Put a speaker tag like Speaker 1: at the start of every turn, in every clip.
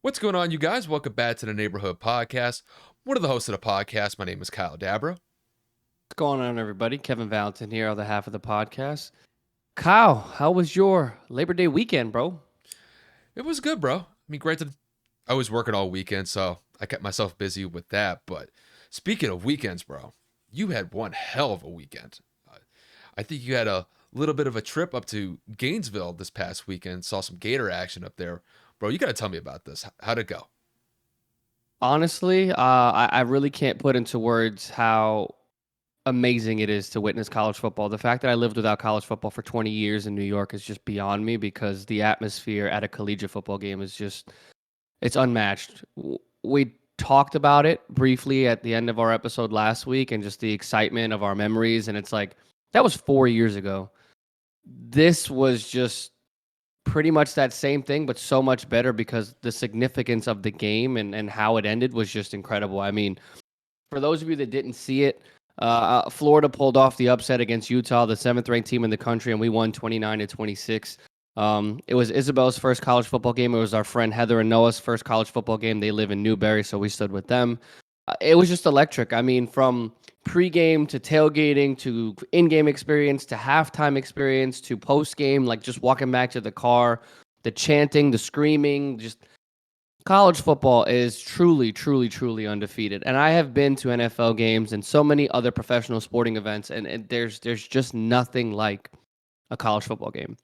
Speaker 1: What's going on, you guys? Welcome back to the Neighborhood Podcast. One of the hosts of the podcast. My name is Kyle Dabra.
Speaker 2: What's going on, everybody? Kevin Valentin here on the half of the podcast. Kyle, how was your Labor Day weekend, bro?
Speaker 1: It was good, bro. I mean, granted, I was working all weekend, so I kept myself busy with that. But speaking of weekends, bro, you had one hell of a weekend. I think you had a little bit of a trip up to Gainesville this past weekend. Saw some Gator action up there. Bro, you got to tell me about this. How'd it go?
Speaker 2: Honestly, I really can't put into words how amazing it is to witness college football. The fact that I lived without college football for 20 years in New York is just beyond me because the atmosphere at a collegiate football game is just, it's unmatched. We talked about it briefly at the end of our episode last week and just the excitement of our memories. And it's like, that was 4 years ago. This was just pretty much that same thing, but so much better because the significance of the game and how it ended was just incredible. I mean, for those of you that didn't see it, Florida pulled off the upset against Utah, the seventh-ranked team in the country, and we won 29-26. It was Isabel's first college football game. It was our friend Heather and Noah's first college football game. They live in Newberry, so we stood with them. It was just electric. I mean, from pregame to tailgating to in-game experience to halftime experience to post-game, like just walking back to the car, the chanting, the screaming, just college football is truly, truly, truly undefeated. And I have been to NFL games and so many other professional sporting events, and there's just nothing like a college football game.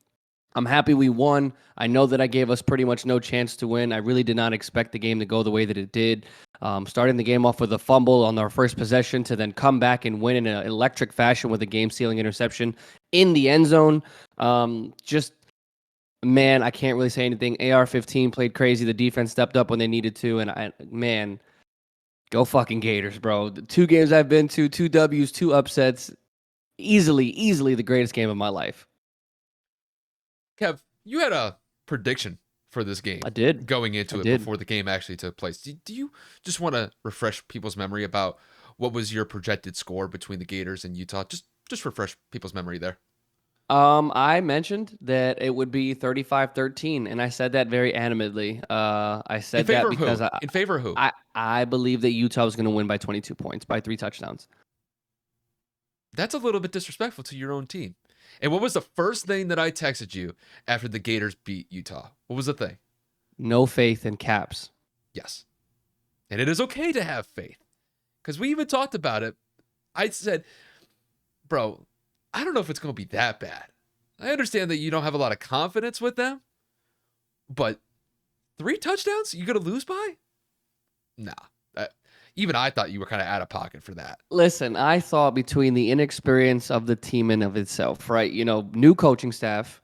Speaker 2: I'm happy we won. I know that I gave us pretty much no chance to win. I really did not expect the game to go the way that it did. Starting the game off with a fumble on our first possession to then come back and win in an electric fashion with a game-sealing interception in the end zone. Man, I can't really say anything. AR-15 played crazy. The defense stepped up when they needed to, and go fucking Gators, bro. The 2 games I've been to, 2 W's, 2 upsets. Easily the greatest game of my life.
Speaker 1: Kev, you had a prediction for this game.
Speaker 2: I did.
Speaker 1: Going into it before the game actually took place. Do you just want to refresh people's memory about what was your projected score between the Gators and Utah? Just refresh people's memory there.
Speaker 2: I mentioned that it would be 35-13, and I said that very animatedly. I said that because
Speaker 1: in favor of who?
Speaker 2: I believe that Utah was going to win by 22 points, by 3 touchdowns.
Speaker 1: That's a little bit disrespectful to your own team. And what was the first thing that I texted you after the Gators beat Utah? What was the thing?
Speaker 2: No faith in Caps.
Speaker 1: Yes. And it is okay to have faith. Because we even talked about it. I said, bro, I don't know if it's going to be that bad. I understand that you don't have a lot of confidence with them. But 3 touchdowns? You going to lose by? Nah. Even I thought you were kind of out of pocket for that.
Speaker 2: Listen, I thought between the inexperience of the team in of itself, right? You know, new coaching staff,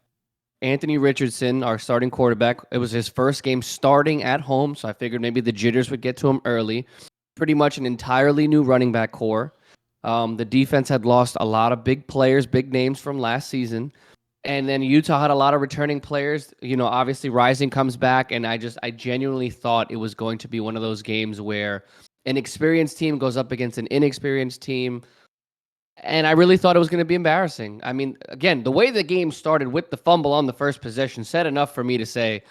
Speaker 2: Anthony Richardson, our starting quarterback, it was his first game starting at home, so I figured maybe the jitters would get to him early. Pretty much an entirely new running back core. The defense had lost a lot of big players, big names from last season. And then Utah had a lot of returning players. You know, obviously Rising comes back, and I genuinely thought it was going to be one of those games where an experienced team goes up against an inexperienced team. And I really thought it was going to be embarrassing. I mean, again, the way the game started with the fumble on the first possession said enough for me to say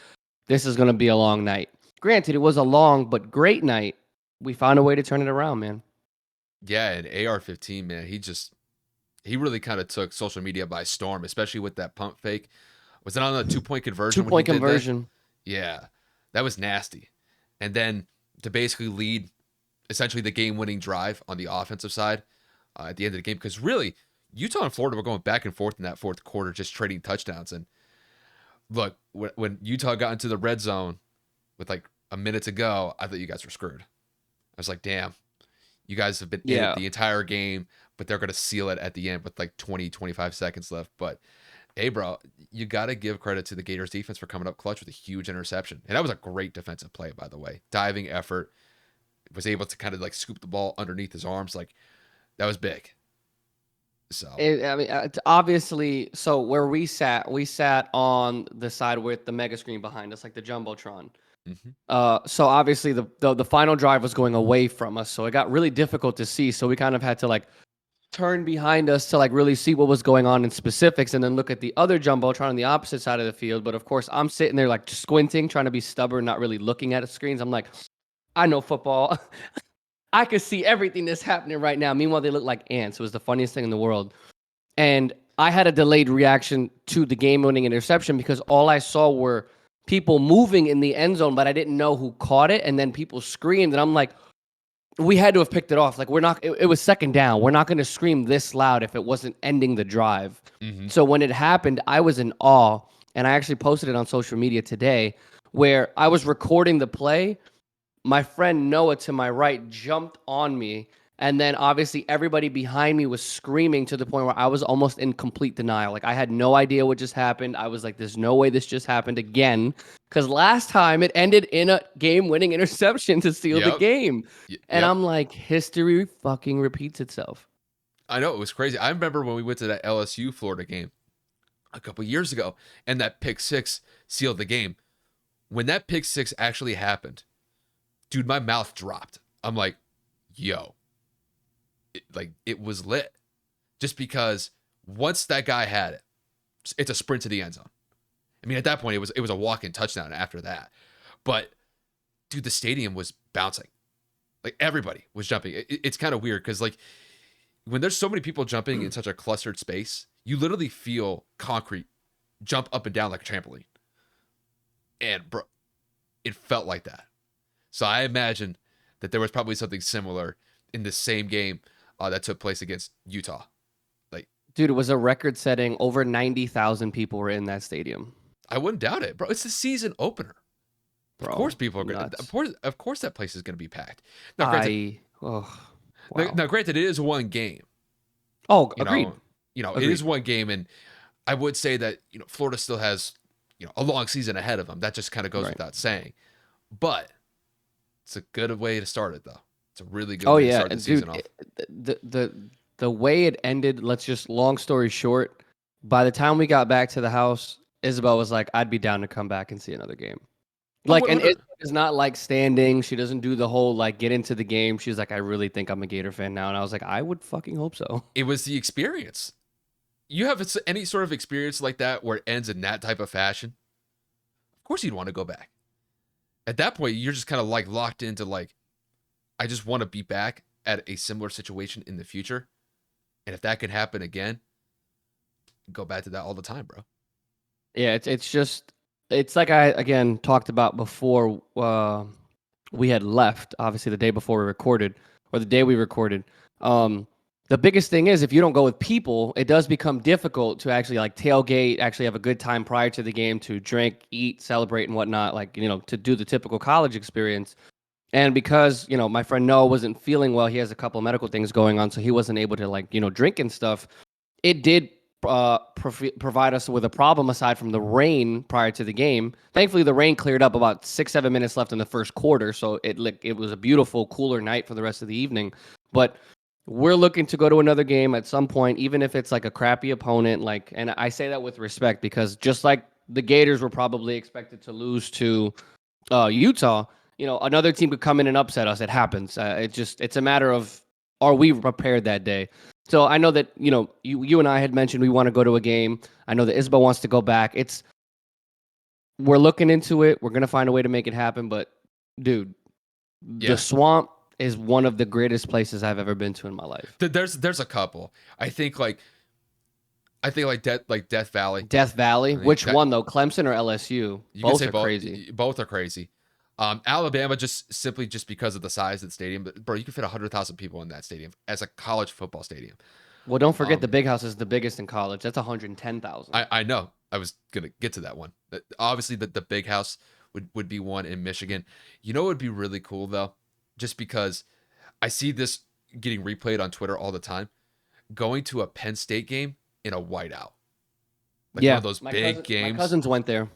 Speaker 2: this is going to be a long night. Granted, it was a long but great night. We found a way to turn it around, man.
Speaker 1: Yeah, and AR-15, man, he really kind of took social media by storm, especially with that pump fake. Was it on a 2-point conversion?
Speaker 2: 2-point conversion.
Speaker 1: Yeah, that was nasty. And then to basically lead essentially the game-winning drive on the offensive side at the end of the game, because really, Utah and Florida were going back and forth in that fourth quarter, just trading touchdowns. And look, when Utah got into the red zone with like a minute to go, I thought you guys were screwed. I was like, damn, you guys have been in it the entire game, but they're going to seal it at the end with like 20, 25 seconds left. But hey, bro, you got to give credit to the Gators defense for coming up clutch with a huge interception. And that was a great defensive play, by the way. Diving effort. Was able to kind of like scoop the ball underneath his arms. Like, that was big. So
Speaker 2: I mean, obviously, so where we sat on the side with the mega screen behind us, like the jumbotron. So obviously the final drive was going away from us, so it got really difficult to see. So we kind of had to like turn behind us to like really see what was going on in specifics and then look at the other jumbotron on the opposite side of the field. But of course, I'm sitting there like squinting, trying to be stubborn, not really looking at the screens. I'm like, I know football. I could see everything that's happening right now. Meanwhile, they look like ants. It was the funniest thing in the world. And I had a delayed reaction to the game-winning interception because all I saw were people moving in the end zone, but I didn't know who caught it. And then people screamed, and I'm like, we had to have picked it off. Like, we're not, it was second down. We're not going to scream this loud if it wasn't ending the drive.
Speaker 1: Mm-hmm.
Speaker 2: So when it happened, I was in awe. And I actually posted it on social media today where I was recording the play. My friend Noah to my right jumped on me. And then obviously everybody behind me was screaming to the point where I was almost in complete denial. Like I had no idea what just happened. I was like, there's no way this just happened again. Because last time it ended in a game-winning interception to seal the game. And I'm like, history fucking repeats itself.
Speaker 1: I know, it was crazy. I remember when we went to that LSU Florida game a couple years ago, and that pick six sealed the game. When that pick six actually happened, dude, my mouth dropped. I'm like, yo, it was lit. Just because once that guy had it, it's a sprint to the end zone. I mean, at that point, it was a walk-in touchdown after that. But, dude, the stadium was bouncing. Like, everybody was jumping. It's kind of weird because, like, when there's so many people jumping in such a clustered space, you literally feel concrete jump up and down like a trampoline. And, bro, it felt like that. So I imagine that there was probably something similar in the same game that took place against Utah. Like,
Speaker 2: dude, it was a record-setting. Over 90,000 people were in that stadium.
Speaker 1: I wouldn't doubt it, bro. It's the season opener. Bro, of course, people are going to. Of course, that place is going to be packed. Now, granted, granted, it is one game.
Speaker 2: Oh, agreed.
Speaker 1: It is one game, and I would say that Florida still has a long season ahead of them. That just kind of goes without saying. But it's a good way to start it, though. It's a really good way to start the season off.
Speaker 2: The way it ended, let's just, long story short, by the time we got back to the house, Isabel was like, I'd be down to come back and see another game. Like, and Isabel is not like standing. She doesn't do the whole, like, get into the game. She's like, I really think I'm a Gator fan now. And I was like, I would fucking hope so.
Speaker 1: It was the experience. You have any sort of experience like that where it ends in that type of fashion? Of course you'd want to go back. At that point, you're just kind of like locked into like, I just want to be back at a similar situation in the future. And if that could happen again, go back to that all the time, bro.
Speaker 2: Yeah, it's like I, again, talked about before we had left, obviously the day before we recorded, or the day we recorded. The biggest thing is if you don't go with people, it does become difficult to actually like tailgate, actually have a good time prior to the game, to drink, eat, celebrate, and whatnot, like, to do the typical college experience. And because, my friend Noah wasn't feeling well, he has a couple of medical things going on, so he wasn't able to like, drink and stuff. It did provide us with a problem aside from the rain prior to the game. Thankfully, the rain cleared up about 6-7 minutes left in the first quarter, so it was a beautiful, cooler night for the rest of the evening. But we're looking to go to another game at some point, even if it's like a crappy opponent. Like, and I say that with respect because just like the Gators were probably expected to lose to Utah, another team could come in and upset us. It happens. It's a matter of, are we prepared that day? So I know that, you and I had mentioned we want to go to a game. I know that Isabel wants to go back. We're looking into it. We're going to find a way to make it happen. But, dude, the Swamp is one of the greatest places I've ever been to in my life.
Speaker 1: There's a couple. I think Death Valley.
Speaker 2: Death Valley? Which one, though? Clemson or LSU? Both are crazy.
Speaker 1: Both are crazy. Alabama simply because of the size of the stadium. But, bro, you can fit 100,000 people in that stadium as a college football stadium.
Speaker 2: Well, don't forget the Big House is the biggest in college. That's 110,000.
Speaker 1: I know. I was going to get to that one. Obviously, the Big House would be one in Michigan. You know what would be really cool, though? Just because I see this getting replayed on Twitter all the time. Going to a Penn State game in a whiteout. Like one of those big games.
Speaker 2: My cousins went there.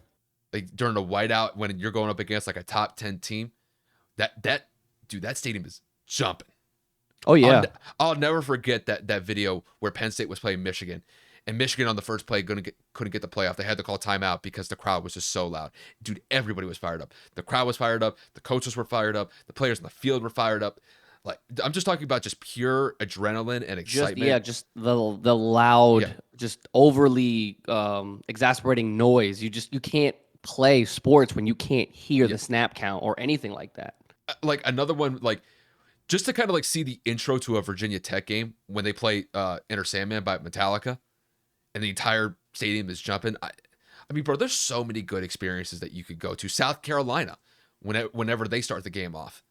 Speaker 1: Like during a whiteout when you're going up against like a top 10 team. That stadium is jumping.
Speaker 2: Oh, yeah.
Speaker 1: I'll never forget that video where Penn State was playing Michigan. And Michigan on the first play couldn't get the playoff. They had to call timeout because the crowd was just so loud. Dude, everybody was fired up. The crowd was fired up. The coaches were fired up. The players in the field were fired up. Like I'm just talking about just pure adrenaline and
Speaker 2: Just
Speaker 1: excitement.
Speaker 2: yeah, just the loud,
Speaker 1: Yeah.
Speaker 2: just overly exasperating noise. You can't play sports when you can't hear
Speaker 1: Yeah.
Speaker 2: the snap count or anything like that.
Speaker 1: Like another one, like just to kind of like see the intro to a Virginia Tech game when they play Enter Sandman by Metallica and the entire stadium is jumping. I mean, bro, there's so many good experiences that you could go to. South Carolina, whenever they start the game off,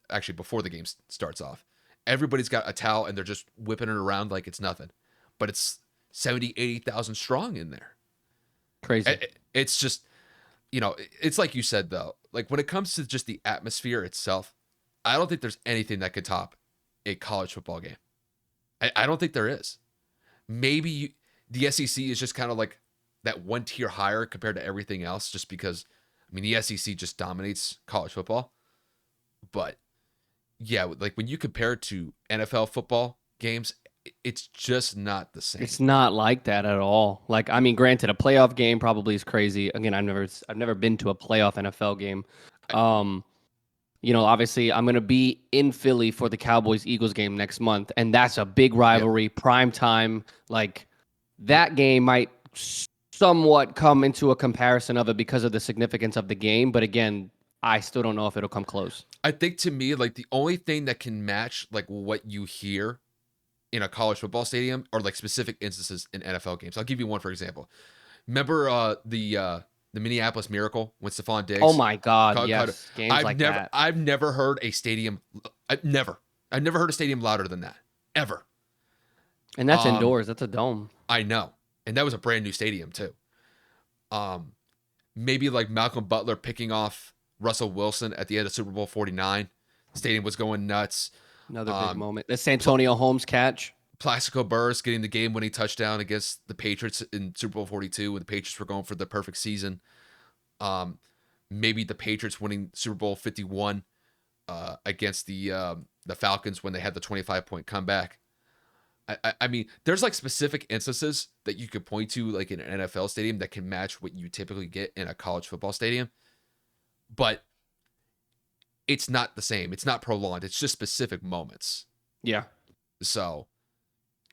Speaker 1: actually before the game starts off, everybody's got a towel and they're just whipping it around like it's nothing, but it's 70, 80,000 strong in there.
Speaker 2: Crazy.
Speaker 1: It's just, it's like you said though, like when it comes to just the atmosphere itself, I don't think there's anything that could top a college football game. I don't think there is. Maybe the SEC is just kind of like that one tier higher compared to everything else, just because, I mean, the SEC just dominates college football. But yeah, like when you compare it to NFL football games, it's just not the same.
Speaker 2: It's not like that at all. Like, I mean, granted, a playoff game probably is crazy. Again, I've never been to a playoff NFL game. Um, obviously, I'm gonna be in Philly for the Cowboys Eagles game next month, and that's a big
Speaker 1: Yeah,
Speaker 2: rivalry, prime time. Like, that game might somewhat come into a comparison of it because of the significance of the game. But again, I still don't know if it'll come close.
Speaker 1: I think to me, like the only thing that can match like what you hear in a college football stadium are like specific instances in NFL games. I'll give you one for example. Remember the Minneapolis Miracle when Stephon
Speaker 2: Oh
Speaker 1: Diggs
Speaker 2: my God,
Speaker 1: cut.
Speaker 2: yes, games like that.
Speaker 1: I've never heard a stadium. I've never heard a stadium louder than that ever.
Speaker 2: And that's
Speaker 1: Um,
Speaker 2: indoors. That's a dome.
Speaker 1: I know, and that was a brand new stadium too. Um, Maybe like Malcolm Butler picking off Russell Wilson at the end of Super Bowl 49. Stadium was going nuts.
Speaker 2: Another big
Speaker 1: Um,
Speaker 2: moment. The Santonio Holmes catch.
Speaker 1: Plaxico Burress getting the game-winning touchdown against the Patriots in Super Bowl 42 when the Patriots were going for the perfect season. Um, Maybe the Patriots winning Super Bowl 51 against the Falcons when they had the 25-point comeback. I mean, there's like specific instances that you could point to, like in an NFL stadium, that can match what you typically get in a college football stadium, but it's not the same. It's not prolonged. It's just specific moments.
Speaker 2: Yeah.
Speaker 1: So,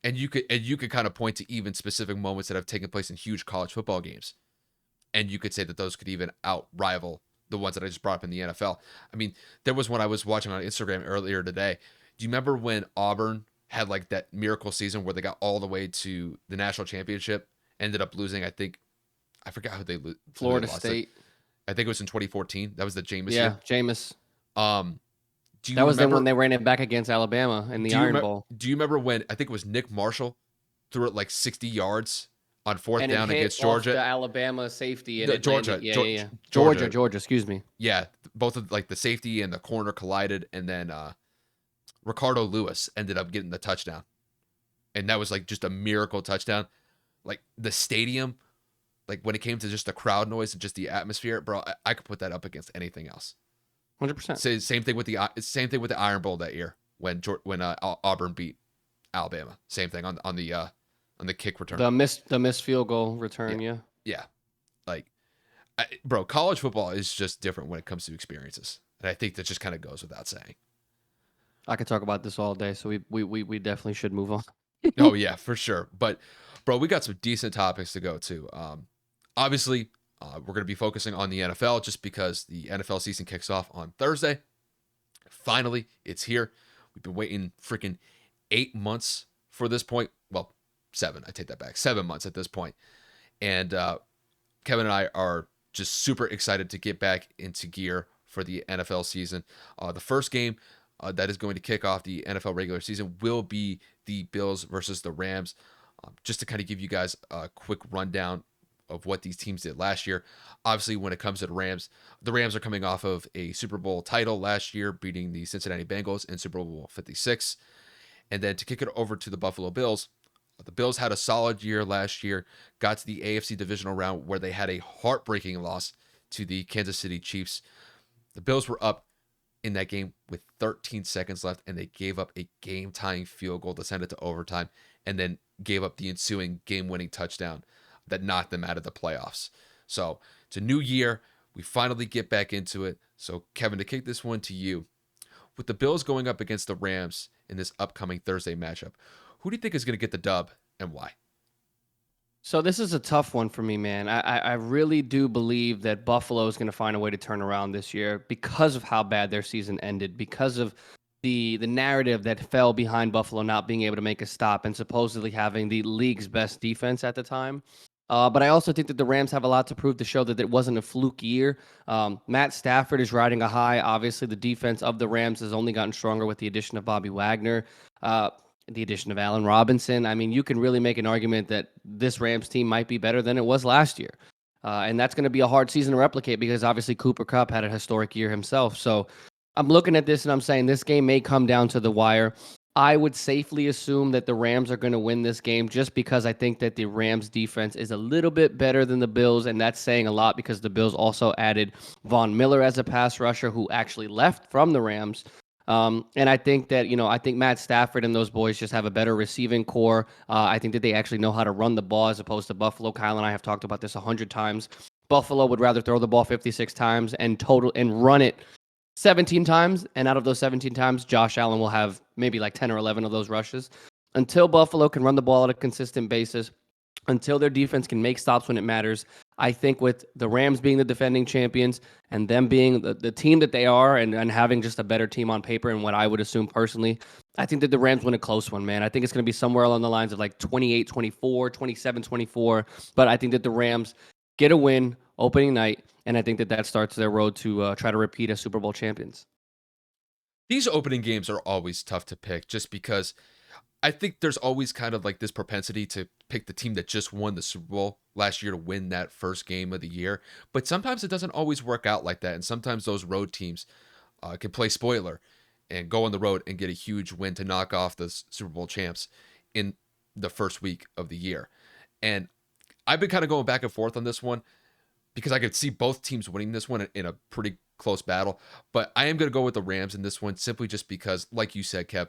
Speaker 1: and you could kind of point to even specific moments that have taken place in huge college football games, and you could say that those could even out rival the ones that I just brought up in the NFL. I mean, there was one I was watching on Instagram earlier today. Do you remember when Auburn had like that miracle season where they got all the way to the national championship, ended up losing? I forgot who they
Speaker 2: Florida
Speaker 1: lost
Speaker 2: State.
Speaker 1: I think it was in 2014. That was the Jameis
Speaker 2: Yeah,
Speaker 1: year.
Speaker 2: Jameis.
Speaker 1: Um, do you
Speaker 2: That was the
Speaker 1: remember?
Speaker 2: one they ran it back against Alabama in the
Speaker 1: Do you
Speaker 2: Iron
Speaker 1: remember?
Speaker 2: Bowl.
Speaker 1: Do you remember when I think it was Nick Marshall threw it like 60 yards on fourth
Speaker 2: And it
Speaker 1: down
Speaker 2: hit
Speaker 1: against
Speaker 2: off the
Speaker 1: Georgia?
Speaker 2: Alabama safety. And
Speaker 1: No,
Speaker 2: it
Speaker 1: Georgia,
Speaker 2: landed, yeah,
Speaker 1: Geor-
Speaker 2: yeah, yeah.
Speaker 1: Georgia.
Speaker 2: Georgia, excuse me.
Speaker 1: Yeah, both of like the safety and the corner collided, and then Ricardo Lewis ended up getting the touchdown, and that was like just a miracle touchdown. Like the stadium, like when it came to just the crowd noise and just the atmosphere, bro, I could put that up against anything else.
Speaker 2: 100%.
Speaker 1: Same thing with the Iron Bowl that year when Auburn beat Alabama. Same thing on the kick return.
Speaker 2: The missed field goal return, yeah.
Speaker 1: Yeah, like bro, college football is just different when it comes to experiences, and I think that just kind of goes without saying.
Speaker 2: I could talk about this all day, so we definitely should move on.
Speaker 1: Oh yeah, for sure. But bro, we got some decent topics to go to. Obviously, we're gonna be focusing on the NFL just because the NFL season kicks off on Thursday. Finally, it's here. We've been waiting freaking 8 months for this point. Well, 7. I take that back. 7 months at this point. And Kevin and I are just super excited to get back into gear for the NFL season. The first game that is going to kick off the NFL regular season will be the Bills versus the Rams. Just to kind of give you guys a quick rundown of what these teams did last year. Obviously, when it comes to the Rams are coming off of a Super Bowl title last year, beating the Cincinnati Bengals in Super Bowl 56. And then to kick it over to the Buffalo Bills, the Bills had a solid year last year, got to the AFC divisional round where they had a heartbreaking loss to the Kansas City Chiefs. The Bills were up in that game with 13 seconds left, and they gave up a game-tying field goal to send it to overtime, and then gave up the ensuing game-winning touchdown that knocked them out of the playoffs. So it's a new year. We finally get back into it. So, Kevin, to kick this one to you, with the Bills going up against the Rams in this upcoming Thursday matchup, who do you think is going to get the dub and why?
Speaker 2: So this is a tough one for me, man. I really do believe that Buffalo is going to find a way to turn around this year because of how bad their season ended, because of the narrative that fell behind Buffalo not being able to make a stop and supposedly having the league's best defense at the time. But I also think that the Rams have a lot to prove to show that it wasn't a fluke year. Matt Stafford is riding a high. Obviously, the defense of the Rams has only gotten stronger with the addition of Bobby Wagner. The addition of Allen Robinson. I mean, you can really make an argument that this Rams team might be better than it was last year. And that's going to be a hard season to replicate because obviously Cooper Kupp had a historic year himself. So I'm looking at this and I'm saying this game may come down to the wire. I would safely assume that the Rams are going to win this game just because I think that the Rams defense is a little bit better than the Bills. And that's saying a lot because the Bills also added Von Miller as a pass rusher who actually left from the Rams. And I think that, I think Matt Stafford and those boys just have a better receiving core. I think that they actually know how to run the ball as opposed to Buffalo. Kyle and I have talked about this 100 times. Buffalo would rather throw the ball 56 times and run it 17 times. And out of those 17 times, Josh Allen will have maybe like 10 or 11 of those rushes. Until Buffalo can run the ball at a consistent basis, until their defense can make stops when it matters, I think with the Rams being the defending champions and them being the team that they are and having just a better team on paper and what I would assume personally, I think that the Rams win a close one, man. I think it's going to be somewhere along the lines of like 28-24, 27-24. But I think that the Rams get a win opening night, and I think that that starts their road to try to repeat as Super Bowl champions.
Speaker 1: These opening games are always tough to pick just because I think there's always kind of like this propensity to pick the team that just won the Super Bowl last year to win that first game of the year. But sometimes it doesn't always work out like that. And sometimes those road teams can play spoiler and go on the road and get a huge win to knock off the Super Bowl champs in the first week of the year. And I've been kind of going back and forth on this one because I could see both teams winning this one in a pretty close battle. But I am going to go with the Rams in this one simply just because, like you said, Kev,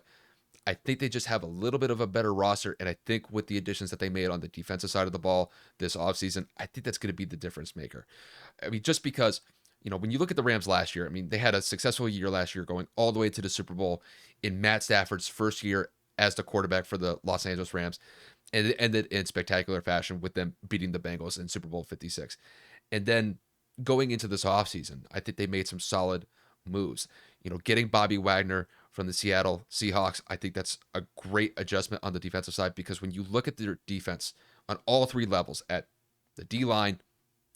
Speaker 1: I think they just have a little bit of a better roster. And I think with the additions that they made on the defensive side of the ball this offseason, I think that's going to be the difference maker. I mean, just because, when you look at the Rams last year, I mean, they had a successful year last year going all the way to the Super Bowl in Matt Stafford's first year as the quarterback for the Los Angeles Rams. And it ended in spectacular fashion with them beating the Bengals in Super Bowl 56. And then going into this offseason, I think they made some solid moves. Getting Bobby Wagner from the Seattle Seahawks, I think that's a great adjustment on the defensive side because when you look at their defense on all three levels, at the D-line,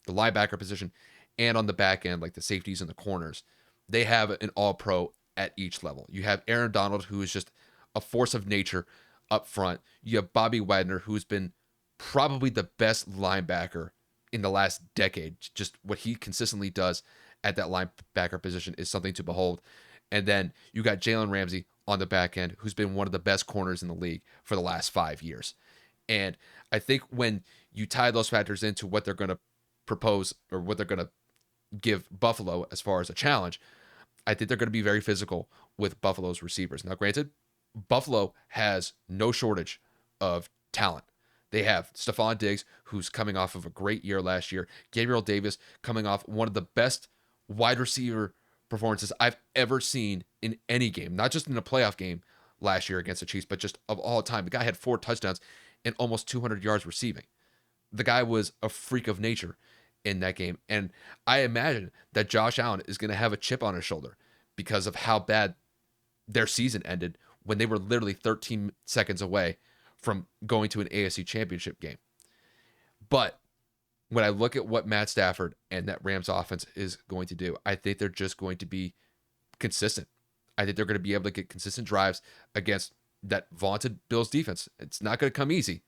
Speaker 1: the linebacker position, and on the back end, like the safeties and the corners, they have an all-pro at each level. You have Aaron Donald, who is just a force of nature up front. You have Bobby Wagner, who's been probably the best linebacker in the last decade. Just what he consistently does at that linebacker position is something to behold. And then you got Jalen Ramsey on the back end, who's been one of the best corners in the league for the last 5 years. And I think when you tie those factors into what they're going to propose or what they're going to give Buffalo as far as a challenge, I think they're going to be very physical with Buffalo's receivers. Now, granted, Buffalo has no shortage of talent. They have Stephon Diggs, who's coming off of a great year last year. Gabriel Davis coming off one of the best wide receiver performances I've ever seen in any game, not just in a playoff game last year against the Chiefs, but just of all time. The guy had 4 touchdowns and almost 200 yards receiving. The guy was a freak of nature in that game. And I imagine that Josh Allen is going to have a chip on his shoulder because of how bad their season ended when they were literally 13 seconds away from going to an AFC championship game. But when I look at what Matt Stafford and that Rams offense is going to do, I think they're just going to be consistent. I think they're going to be able to get consistent drives against that vaunted Bills defense. It's not going to come easy,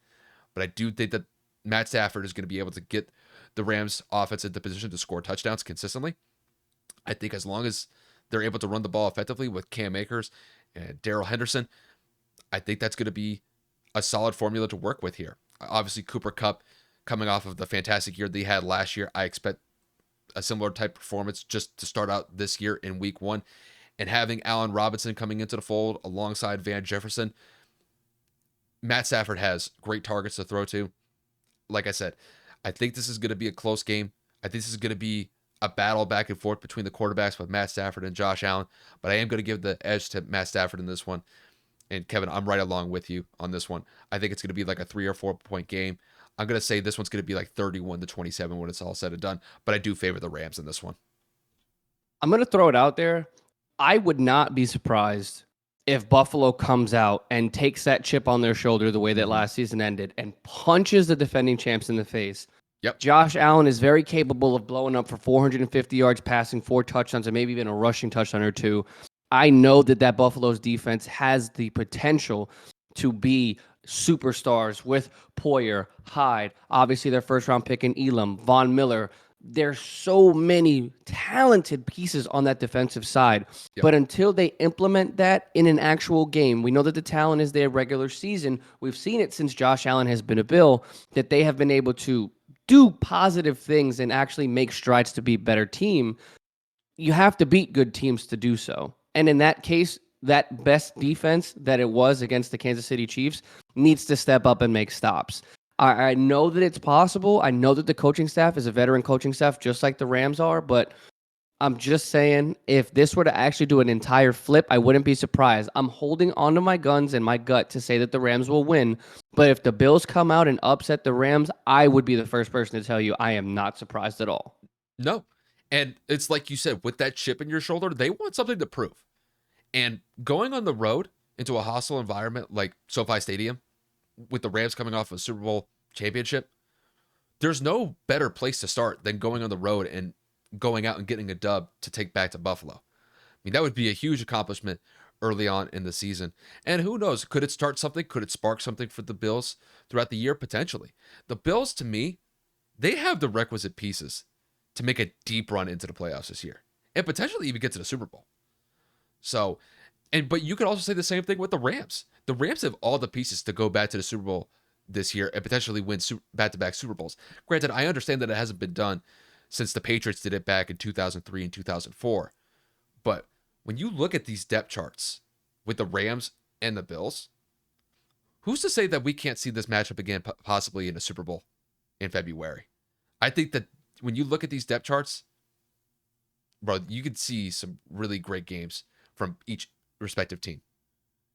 Speaker 1: but I do think that Matt Stafford is going to be able to get the Rams offense into position to score touchdowns consistently. I think as long as they're able to run the ball effectively with Cam Akers and Darrell Henderson, I think that's going to be a solid formula to work with here. Obviously, Cooper Kupp coming off of the fantastic year that he had last year, I expect a similar type performance just to start out this year in week 1. And having Allen Robinson coming into the fold alongside Van Jefferson, Matt Stafford has great targets to throw to. Like I said, I think this is going to be a close game. I think this is going to be a battle back and forth between the quarterbacks with Matt Stafford and Josh Allen, but I am going to give the edge to Matt Stafford in this one. And Kevin, I'm right along with you on this one. I think it's going to be like a 3 or 4 point game. I'm going to say this one's going to be like 31-27 when it's all said and done, but I do favor the Rams in this one.
Speaker 2: I'm going to throw it out there. I would not be surprised if Buffalo comes out and takes that chip on their shoulder the way that last season ended and punches the defending champs in the face.
Speaker 1: Yep.
Speaker 2: Josh Allen is very capable of blowing up for 450 yards, passing 4 touchdowns, and maybe even a rushing touchdown or 2. I know that Buffalo's defense has the potential to be superstars with Poyer, Hyde, obviously their first-round pick in Elam, Von Miller. There's so many talented pieces on that defensive side.
Speaker 1: Yep.
Speaker 2: But until they implement that in an actual game, we know that the talent is there regular season. We've seen it since Josh Allen has been a Bill, that they have been able to do positive things and actually make strides to be a better team. You have to beat good teams to do so. And in that case, that best defense that it was against the Kansas City Chiefs needs to step up and make stops. I know that it's possible. I know that the coaching staff is a veteran coaching staff, just like the Rams are, but I'm just saying, if this were to actually do an entire flip, I wouldn't be surprised. I'm holding onto my guns and my gut to say that the Rams will win, but if the Bills come out and upset the Rams, I would be the first person to tell you I am not surprised at all.
Speaker 1: No. And it's like you said, with that chip in your shoulder, they want something to prove. And going on the road into a hostile environment like SoFi Stadium, with the Rams coming off a Super Bowl championship, there's no better place to start than going on the road and going out and getting a dub to take back to Buffalo. I mean, that would be a huge accomplishment early on in the season. And who knows, could it start something? Could it spark something for the Bills throughout the year? Potentially. The Bills, to me, they have the requisite pieces to make a deep run into the playoffs this year and potentially even get to the Super Bowl. So, but you could also say the same thing with the Rams. The Rams have all the pieces to go back to the Super Bowl this year and potentially win back-to-back Super Bowls. Granted, I understand that it hasn't been done since the Patriots did it back in 2003 and 2004. But when you look at these depth charts with the Rams and the Bills, who's to say that we can't see this matchup again possibly in a Super Bowl in February? I think that when you look at these depth charts, bro, you could see some really great games from each respective team.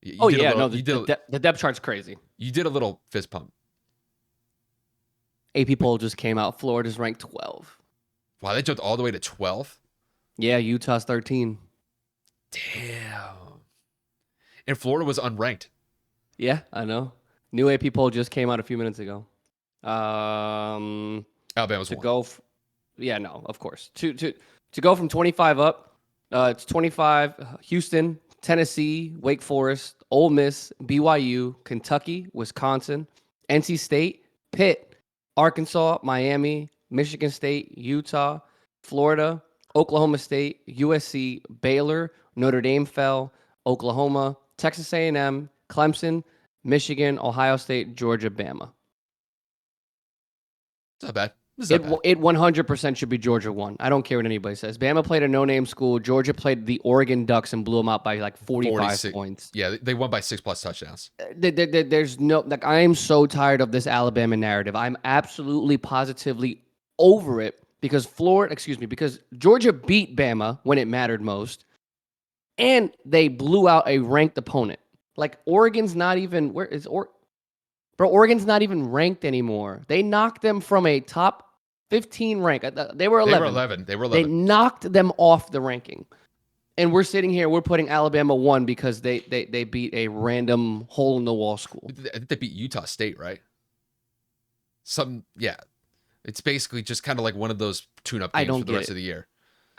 Speaker 2: The depth chart's crazy.
Speaker 1: You did a little fist pump.
Speaker 2: AP poll just came out. Florida's ranked 12.
Speaker 1: Wow, they jumped all the way to 12?
Speaker 2: Yeah, Utah's 13.
Speaker 1: Damn. And Florida was unranked.
Speaker 2: Yeah, I know. New AP poll just came out a few minutes ago.
Speaker 1: Alabama's
Speaker 2: one. No, of course. To go from 25 up, it's 25, Houston, Tennessee, Wake Forest, Ole Miss, BYU, Kentucky, Wisconsin, NC State, Pitt, Arkansas, Miami, Michigan State, Utah, Florida, Oklahoma State, USC, Baylor, Notre Dame fell, Oklahoma, Texas A&M, Clemson, Michigan, Ohio State, Georgia, Bama.
Speaker 1: It's not bad.
Speaker 2: It 100% should be Georgia 1. I don't care what anybody says. Bama played a no-name school. Georgia played the Oregon Ducks and blew them out by like 45 points.
Speaker 1: Yeah, they won by 6+ touchdowns.
Speaker 2: There's no, like, I am so tired of this Alabama narrative. I'm absolutely positively over it because Georgia beat Bama when it mattered most, and they blew out a ranked opponent. Like, Oregon's not even, Oregon's not even ranked anymore. They knocked them from a top 15 rank. They were 11.
Speaker 1: They were 11.
Speaker 2: They knocked them off the ranking. And we're sitting here, we're putting Alabama 1 because they beat a random hole-in-the-wall school.
Speaker 1: I think they beat Utah State, right? It's basically just kind of like one of those tune-up games for the rest of the year.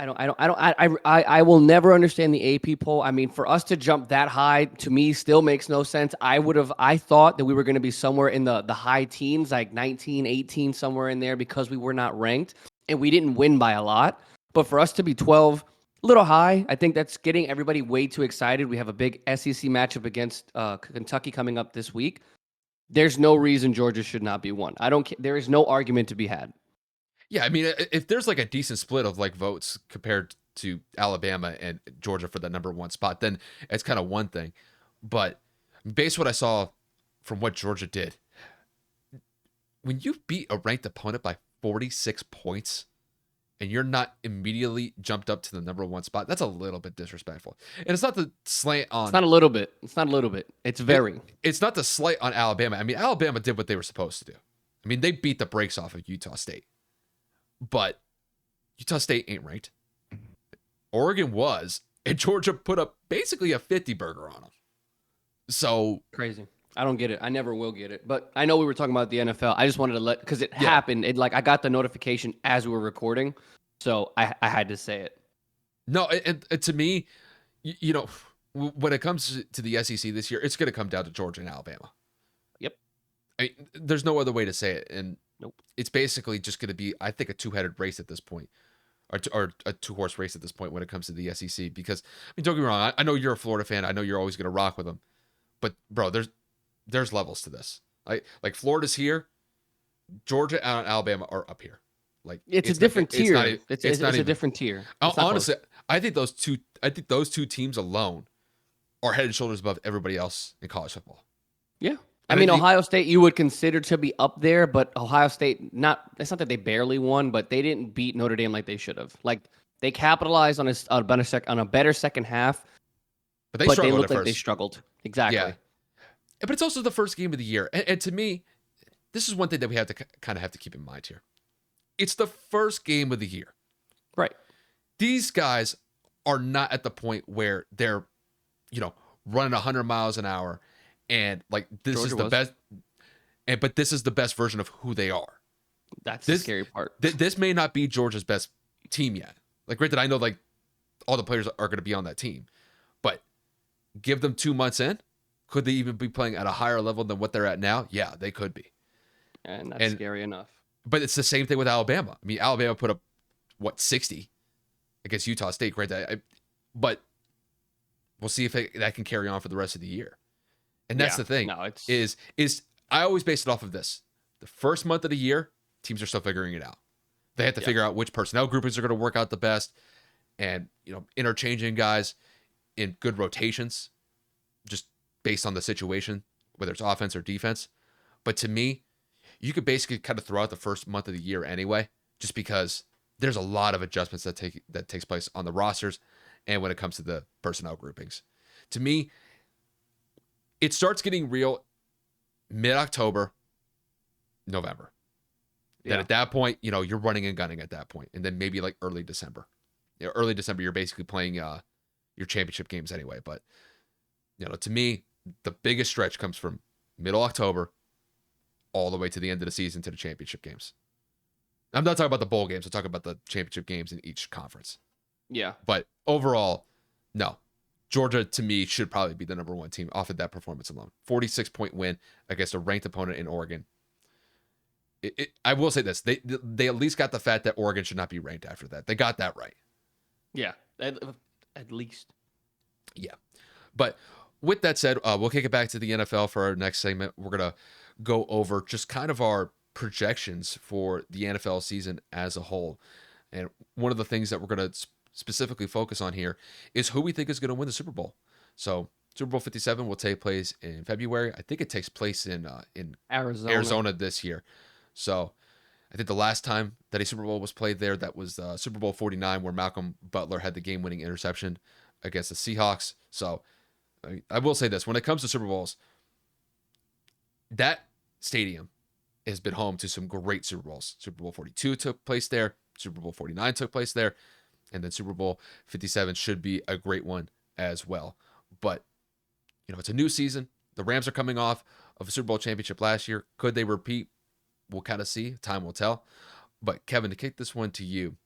Speaker 2: I will never understand the AP poll. I mean, for us to jump that high, to me, still makes no sense. I thought that we were going to be somewhere in the high teens, like 19, 18, somewhere in there, because we were not ranked and we didn't win by a lot. But for us to be 12, a little high, I think that's getting everybody way too excited. We have a big SEC matchup against Kentucky coming up this week. There's no reason Georgia should not be 1. There is no argument to be had.
Speaker 1: Yeah, I mean, if there's like a decent split of like votes compared to Alabama and Georgia for the number 1 spot, then it's kind of one thing. But based on what I saw from what Georgia did, when you beat a ranked opponent by 46 points, and you're not immediately jumped up to the number one spot, that's a little bit disrespectful. And it's not the slant on.
Speaker 2: It's not a little bit. It's not a little bit. It's very.
Speaker 1: It's not the slight on Alabama. I mean, Alabama did what they were supposed to do. I mean, they beat the brakes off of Utah State, but Utah State ain't ranked. Oregon was, and Georgia put up basically a 50 burger on them. So
Speaker 2: crazy. I don't get it. I never will get it. But I know we were talking about the NFL. I just wanted to because it happened. It I got the notification as we were recording, so I had to say it.
Speaker 1: No, and to me, when it comes to the SEC this year, it's going to come down to Georgia and Alabama.
Speaker 2: Yep.
Speaker 1: There's no other way to say it, and
Speaker 2: nope.
Speaker 1: It's basically just going to be, I think, a two-headed race at this point, or a two-horse race at this point when it comes to the SEC. Because don't get me wrong, I know you're a Florida fan. I know you're always going to rock with them, but bro, there's levels to this. Like Florida's here, Georgia and Alabama are up here. Like
Speaker 2: it's a different tier. It's a different tier.
Speaker 1: Honestly, I think those two teams alone are head and shoulders above everybody else in college football.
Speaker 2: Yeah. I mean, Ohio State you would consider to be up there, but Ohio State it's not that they barely won, but they didn't beat Notre Dame like they should have. Like they capitalized on a better second half,
Speaker 1: but they
Speaker 2: looked like they struggled. Exactly.
Speaker 1: Yeah. But it's also the first game of the year. And to me, this is one thing that we have to kind of have to keep in mind here. It's the first game of the year.
Speaker 2: Right.
Speaker 1: These guys are not at the point where they're, running 100 miles an hour and like this Georgia is the best. But this is the best version of who they are.
Speaker 2: That's the scary part.
Speaker 1: This may not be Georgia's best team yet. Like, granted, I know like all the players are going to be on that team, but give them 2 months in. Could they even be playing at a higher level than what they're at now? Yeah, they could be.
Speaker 2: And that's scary enough.
Speaker 1: But it's the same thing with Alabama. I mean, Alabama put up, 60 against Utah State, right? But we'll see if that can carry on for the rest of the year. And that's the thing. No, is I always base it off of this. The first month of the year, teams are still figuring it out. They have to figure out which personnel groupings are going to work out the best and, interchanging guys in good rotations, just based on the situation, whether it's offense or defense. But to me, you could basically kind of throw out the first month of the year anyway, just because there's a lot of adjustments that takes place on the rosters and when it comes to the personnel groupings. To me, it starts getting real mid-October, November. Yeah. Then at that point, you're running and gunning at that point. And then maybe like early December. Early December, you're basically playing your championship games anyway. But, to me, the biggest stretch comes from middle October all the way to the end of the season to the championship games. I'm not talking about the bowl games. I'm talking about the championship games in each conference.
Speaker 2: Yeah.
Speaker 1: But overall, no. Georgia, to me, should probably be the number one team off of that performance alone. 46-point win against a ranked opponent in Oregon. I will say this. They at least got the fact that Oregon should not be ranked after that. They got that right.
Speaker 2: Yeah, at least.
Speaker 1: Yeah. But with that said, we'll kick it back to the NFL for our next segment. We're going to go over just kind of our projections for the NFL season as a whole. And one of the things that we're going to specifically focus on here is who we think is going to win the Super Bowl. So Super Bowl 57 will take place in February. I think it takes place in Arizona this year. So I think the last time that a Super Bowl was played there, that was Super Bowl 49, where Malcolm Butler had the game-winning interception against the Seahawks. So I will say this. When it comes to Super Bowls, that stadium has been home to some great Super Bowls. Super Bowl 42 took place there. Super Bowl 49 took place there. And then Super Bowl 57 should be a great one as well. But, it's a new season. The Rams are coming off of a Super Bowl championship last year. Could they repeat? We'll kind of see. Time will tell. But, Kevin, to kick this one to you,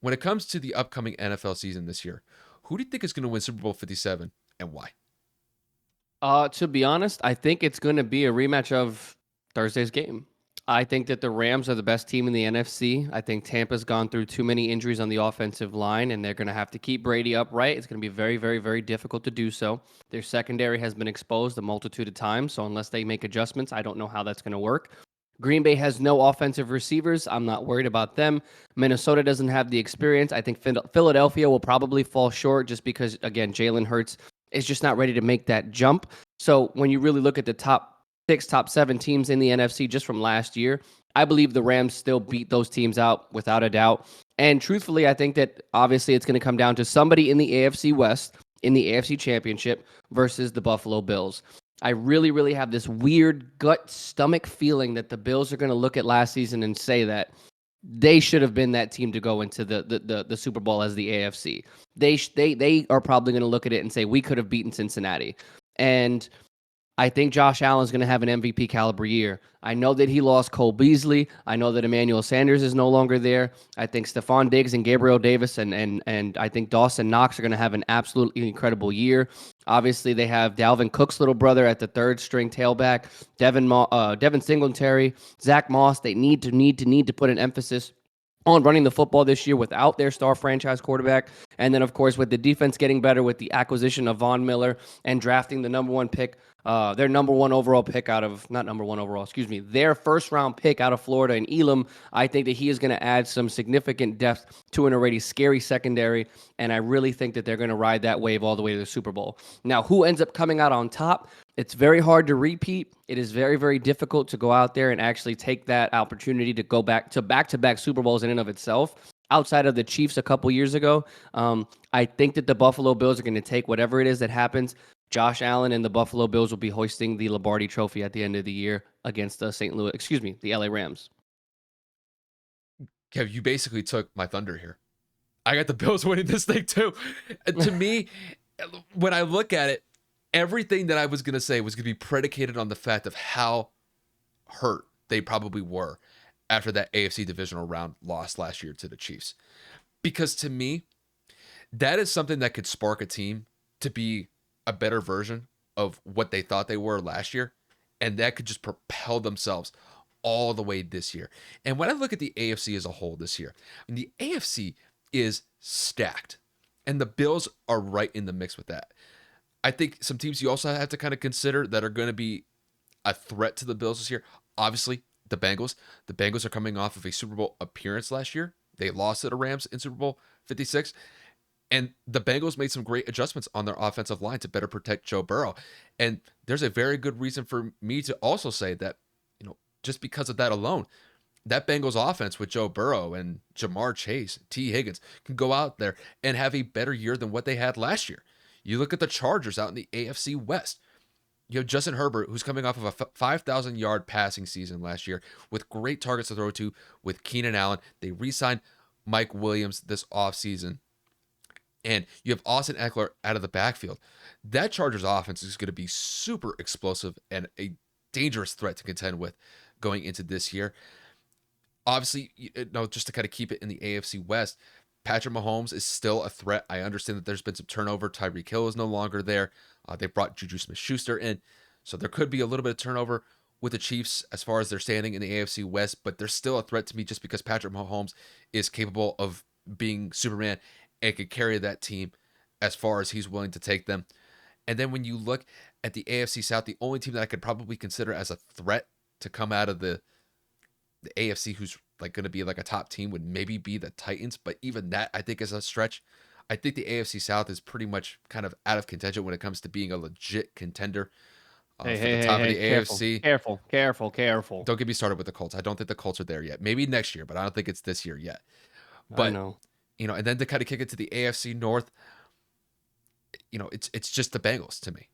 Speaker 1: when it comes to the upcoming NFL season this year, who do you think is going to win Super Bowl 57 and why?
Speaker 2: To be honest, I think it's going to be a rematch of Thursday's game. I think that the Rams are the best team in the NFC. I think Tampa's gone through too many injuries on the offensive line, and they're going to have to keep Brady upright. It's going to be very, very, very difficult to do so. Their secondary has been exposed a multitude of times, so unless they make adjustments, I don't know how that's going to work. Green Bay has no offensive receivers. I'm not worried about them. Minnesota doesn't have the experience. I think Philadelphia will probably fall short just because, again, Jalen Hurts is just not ready to make that jump. So when you really look at the top 6, top 7 teams in the NFC just from last year, I believe the Rams still beat those teams out without a doubt. And truthfully, I think that obviously it's going to come down to somebody in the AFC West in the AFC Championship versus the Buffalo Bills. I really, really have this weird gut stomach feeling that the Bills are going to look at last season and say that they should have been that team to go into the Super Bowl as the AFC. They are probably going to look at it and say we could have beaten Cincinnati. And I think Josh Allen's going to have an MVP caliber year. I know that he lost Cole Beasley. I know that Emmanuel Sanders is no longer there. I think Stephon Diggs and Gabriel Davis and I think Dawson Knox are going to have an absolutely incredible year. Obviously, they have Dalvin Cook's little brother at the third string tailback, Devin Singletary, Zach Moss. They need to put an emphasis on running the football this year without their star franchise quarterback. And then, of course, with the defense getting better with the acquisition of Von Miller and drafting the number one pick, their number one overall pick out of, not number one overall, excuse me, their first round pick out of Florida and Elam. I think that he is going to add some significant depth to an already scary secondary. And I really think that they're going to ride that wave all the way to the Super Bowl. Now, who ends up coming out on top? It's very hard to repeat. It is very, very difficult to go out there and actually take that opportunity to go back-to-back Super Bowls in and of itself. Outside of the Chiefs a couple years ago, I think that the Buffalo Bills are going to take whatever it is that happens. Josh Allen and the Buffalo Bills will be hoisting the Lombardi Trophy at the end of the year against the LA Rams.
Speaker 1: Kev, you basically took my thunder here. I got the Bills winning this thing too. To me, when I look at it, everything that I was going to say was going to be predicated on the fact of how hurt they probably were after that AFC divisional round loss last year to the Chiefs. Because to me, that is something that could spark a team to be a better version of what they thought they were last year. And that could just propel themselves all the way this year. And when I look at the AFC as a whole this year, I mean, the AFC is stacked. And the Bills are right in the mix with that. I think some teams you also have to kind of consider that are going to be a threat to the Bills this year. Obviously, the Bengals. The Bengals are coming off of a Super Bowl appearance last year. They lost to the Rams in Super Bowl 56. And the Bengals made some great adjustments on their offensive line to better protect Joe Burrow. And there's a very good reason for me to also say that, just because of that alone, that Bengals offense with Joe Burrow and Jamar Chase, T. Higgins, can go out there and have a better year than what they had last year. You look at the Chargers out in the AFC West. You have Justin Herbert, who's coming off of a 5,000-yard passing season last year with great targets to throw to with Keenan Allen. They re-signed Mike Williams this offseason. And you have Austin Eckler out of the backfield. That Chargers offense is going to be super explosive and a dangerous threat to contend with going into this year. Obviously, just to kind of keep it in the AFC West, Patrick Mahomes is still a threat. I understand that there's been some turnover. Tyreek Hill is no longer there. They brought Juju Smith-Schuster in. So there could be a little bit of turnover with the Chiefs as far as their standing in the AFC West, but they're still a threat to me just because Patrick Mahomes is capable of being Superman and could carry that team as far as he's willing to take them. And then when you look at the AFC South, the only team that I could probably consider as a threat to come out of the AFC who's like going to be like a top team would maybe be the Titans, but even that I think is a stretch. I think the AFC South is pretty much kind of out of contention when it comes to being a legit contender for the top of the AFC.
Speaker 2: Careful.
Speaker 1: Don't get me started with the Colts. I don't think the Colts are there yet. Maybe next year, but I don't think it's this year yet.
Speaker 2: I know.
Speaker 1: And then to kind of kick it to the AFC North, it's just the Bengals to me.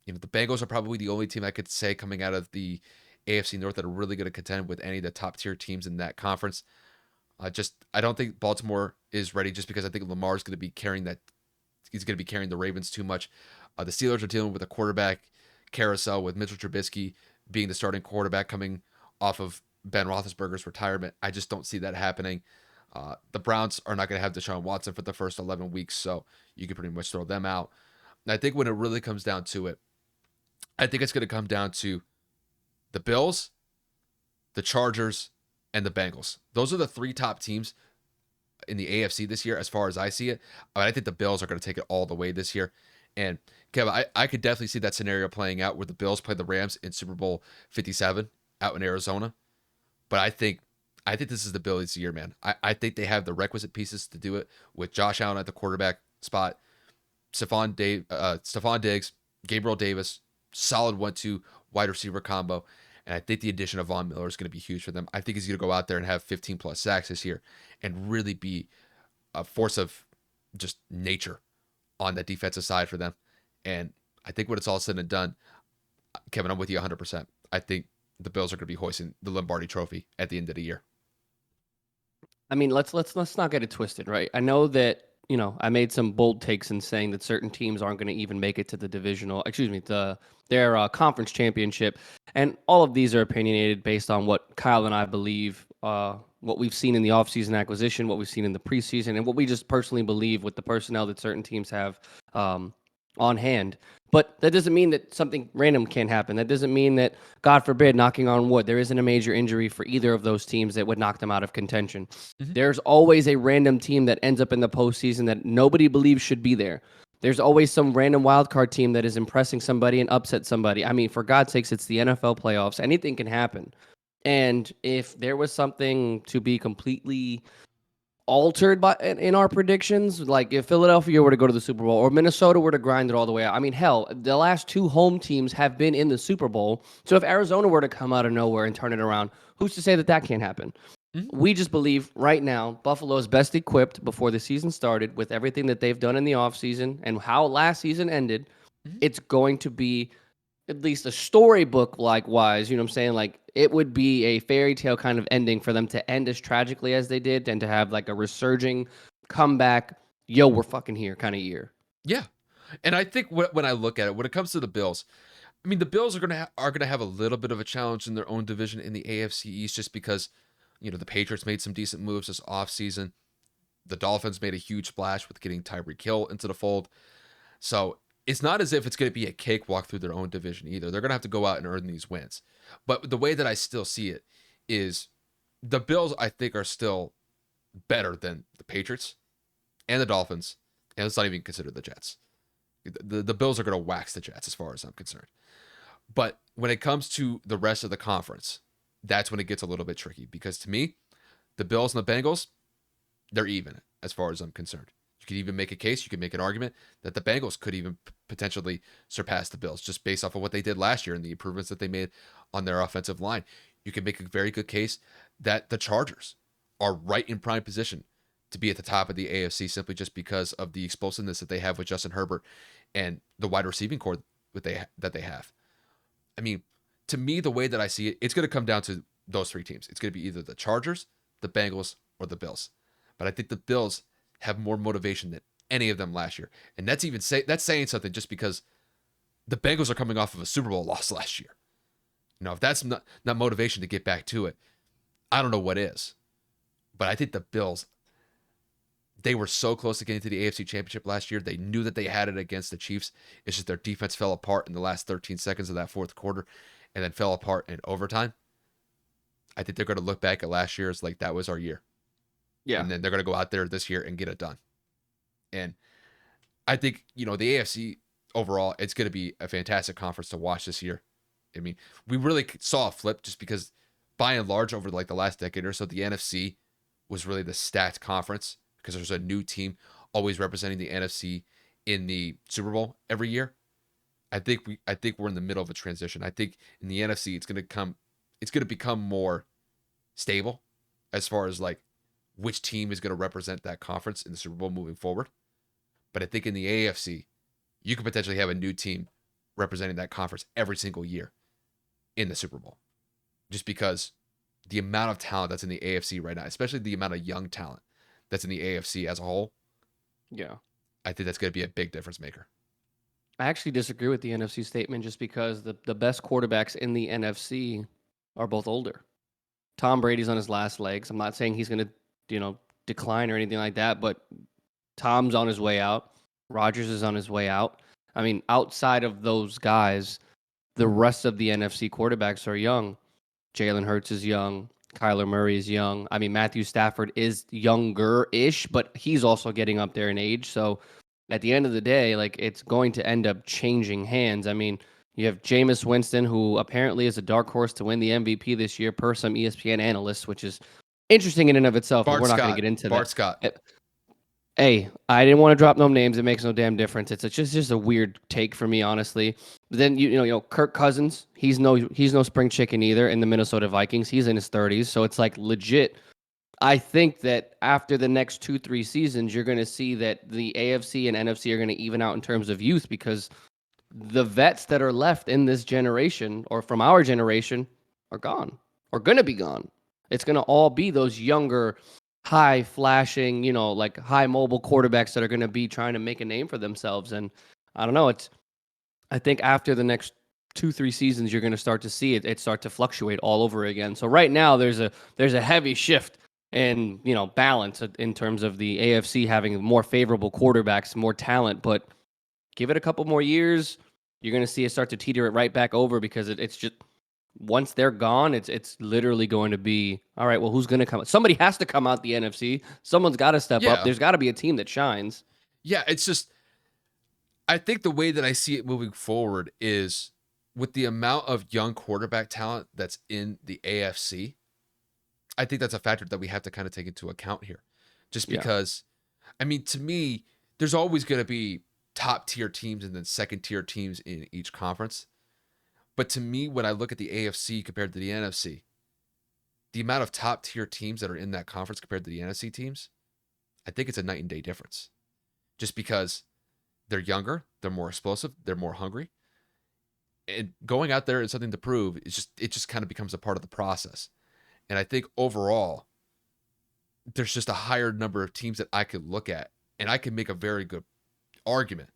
Speaker 1: The Bengals are probably the only team I could say coming out of the AFC North that are really going to contend with any of the top tier teams in that conference. I don't think Baltimore is ready just because I think Lamar's going to be carrying that. He's going to be carrying the Ravens too much. The Steelers are dealing with a quarterback carousel with Mitchell Trubisky being the starting quarterback coming off of Ben Roethlisberger's retirement. I just don't see that happening. The Browns are not going to have Deshaun Watson for the first 11 weeks, so you can pretty much throw them out. And I think when it really comes down to it, I think it's going to come down to the Bills, the Chargers, and the Bengals. Those are the three top teams in the AFC this year as far as I see it. But I think the Bills are going to take it all the way this year. And Kevin, I could definitely see that scenario playing out where the Bills play the Rams in Super Bowl 57 out in Arizona. But I think this is the Bills' year, man. I think they have the requisite pieces to do it with Josh Allen at the quarterback spot, Stephon Diggs, Gabriel Davis, solid 1-2 wide receiver combo. And I think the addition of Von Miller is going to be huge for them. I think he's going to go out there and have 15 plus sacks this year and really be a force of just nature on that defensive side for them. And I think when it's all said and done, Kevin, I'm with you 100%. I think the Bills are going to be hoisting the Lombardi Trophy at the end of the year.
Speaker 2: I mean, let's not get it twisted, right? I know that, I made some bold takes in saying that certain teams aren't going to even make it to their conference championship, and all of these are opinionated based on what Kyle and I believe, what we've seen in the offseason acquisition, what we've seen in the preseason, and what we just personally believe with the personnel that certain teams have on hand. But that doesn't mean that something random can't happen. That doesn't mean that, God forbid, knocking on wood, there isn't a major injury for either of those teams that would knock them out of contention.
Speaker 1: Mhm.
Speaker 2: There's always a random team that ends up in the postseason that nobody believes should be there. There's always some random wildcard team that is impressing somebody and upset somebody. I mean, for God's sakes, it's the NFL playoffs. Anything can happen. And if there was something to be completely altered by in our predictions, like if Philadelphia were to go to the Super Bowl or Minnesota were to grind it all the way out. I mean, hell, the last two home teams have been in the Super Bowl. So if Arizona were to come out of nowhere and turn it around, who's to say that that can't happen?
Speaker 1: Mhm.
Speaker 2: We just believe right now Buffalo is best equipped before the season started with everything that they've done in the offseason and how last season ended.
Speaker 1: Mhm.
Speaker 2: It's going to be at least a storybook likewise, you know what I'm saying? Like it would be a fairy tale kind of ending for them to end as tragically as they did and to have like a resurging comeback, yo, we're fucking here kind of year.
Speaker 1: Yeah. And I think when I look at it, when it comes to the Bills, I mean, the Bills are gonna have a little bit of a challenge in their own division in the AFC East, just because the Patriots made some decent moves this offseason. The Dolphins made a huge splash with getting Tyreek Hill into the fold. So it's not as if it's going to be a cakewalk through their own division either. They're going to have to go out and earn these wins. But the way that I still see it is the Bills, I think, are still better than the Patriots and the Dolphins. And let's not even consider the Jets. The Bills are going to wax the Jets as far as I'm concerned. But when it comes to the rest of the conference, that's when it gets a little bit tricky because to me, the Bills and the Bengals, they're even as far as I'm concerned. You could even make a case, you could make an argument that the Bengals could even potentially surpass the Bills just based off of what they did last year and the improvements that they made on their offensive line. You could make a very good case that the Chargers are right in prime position to be at the top of the AFC simply just because of the explosiveness that they have with Justin Herbert and the wide receiving core that they have. I mean, to me, the way that I see it, it's going to come down to those three teams. It's going to be either the Chargers, the Bengals, or the Bills. But I think the Bills have more motivation than any of them last year. And that's saying something just because the Bengals are coming off of a Super Bowl loss last year. If that's not motivation to get back to it, I don't know what is. But I think the Bills, they were so close to getting to the AFC Championship last year. They knew that they had it against the Chiefs. It's just their defense fell apart in the last 13 seconds of that fourth quarter and then fell apart in overtime. I think they're going to look back at last year as like that was our year.
Speaker 2: Yeah.
Speaker 1: And then they're going to go out there this year and get it done. And I think, the AFC overall, it's going to be a fantastic conference to watch this year. I mean, we really saw a flip just because by and large over like the last decade or so, the NFC was really the stacked conference because there's a new team always representing the NFC in the Super Bowl every year. I think we're in the middle of a transition. I think in the NFC it's going to become more stable as far as like which team is going to represent that conference in the Super Bowl moving forward. But I think in the AFC, you could potentially have a new team representing that conference every single year in the Super Bowl. Just because the amount of talent that's in the AFC right now, especially the amount of young talent that's in the AFC as a whole,
Speaker 2: Yeah.
Speaker 1: I think that's going to be a big difference maker.
Speaker 2: I actually disagree with the NFC statement just because the best quarterbacks in the NFC are both older. Tom Brady's on his last legs. I'm not saying he's going to, decline or anything like that, but Tom's on his way out. Rodgers is on his way out. I mean, outside of those guys, the rest of the NFC quarterbacks are young. Jalen Hurts is young. Kyler Murray is young. I mean, Matthew Stafford is younger-ish, but he's also getting up there in age. So at the end of the day, like it's going to end up changing hands. I mean, you have Jameis Winston, who apparently is a dark horse to win the MVP this year per some ESPN analysts, which is interesting in and of itself, but we're not going to get into
Speaker 1: Bart
Speaker 2: that.
Speaker 1: Scott.
Speaker 2: Hey, I didn't want to drop no names. It makes no damn difference. It's just a weird take for me, honestly. Then Kirk Cousins, he's no spring chicken either in the Minnesota Vikings. He's in his 30s, so it's like legit. I think that after the next 2-3 seasons, you're going to see that the AFC and NFC are going to even out in terms of youth because the vets that are left in this generation or from our generation are gone or going to be gone. It's going to all be those younger, high flashing, like high mobile quarterbacks that are going to be trying to make a name for themselves. And I don't know. I think after the next 2-3 seasons, you're going to start to see it start to fluctuate all over again. So right now there's a heavy shift and balance in terms of the AFC having more favorable quarterbacks, more talent, but give it a couple more years, you're going to see it start to teeter it right back over because it's just once they're gone, it's literally going to be all right. Well, who's going to come? Somebody has to come out the NFC. Someone's got to step up.
Speaker 1: Yeah.
Speaker 2: There's got to be a team that shines.
Speaker 1: Yeah, it's just I think the way that I see it moving forward is with the amount of young quarterback talent that's in the AFC. I think that's a factor that we have to kind of take into account here. Just because, I mean, to me, there's always going to be top tier teams and then second tier teams in each conference. But to me, when I look at the AFC compared to the NFC, the amount of top tier teams that are in that conference compared to the NFC teams, I think it's a night and day difference. Just because they're younger, they're more explosive, they're more hungry. And going out there is something to prove. It just kind of becomes a part of the process. And I think overall, there's just a higher number of teams that I could look at, and I can make a very good argument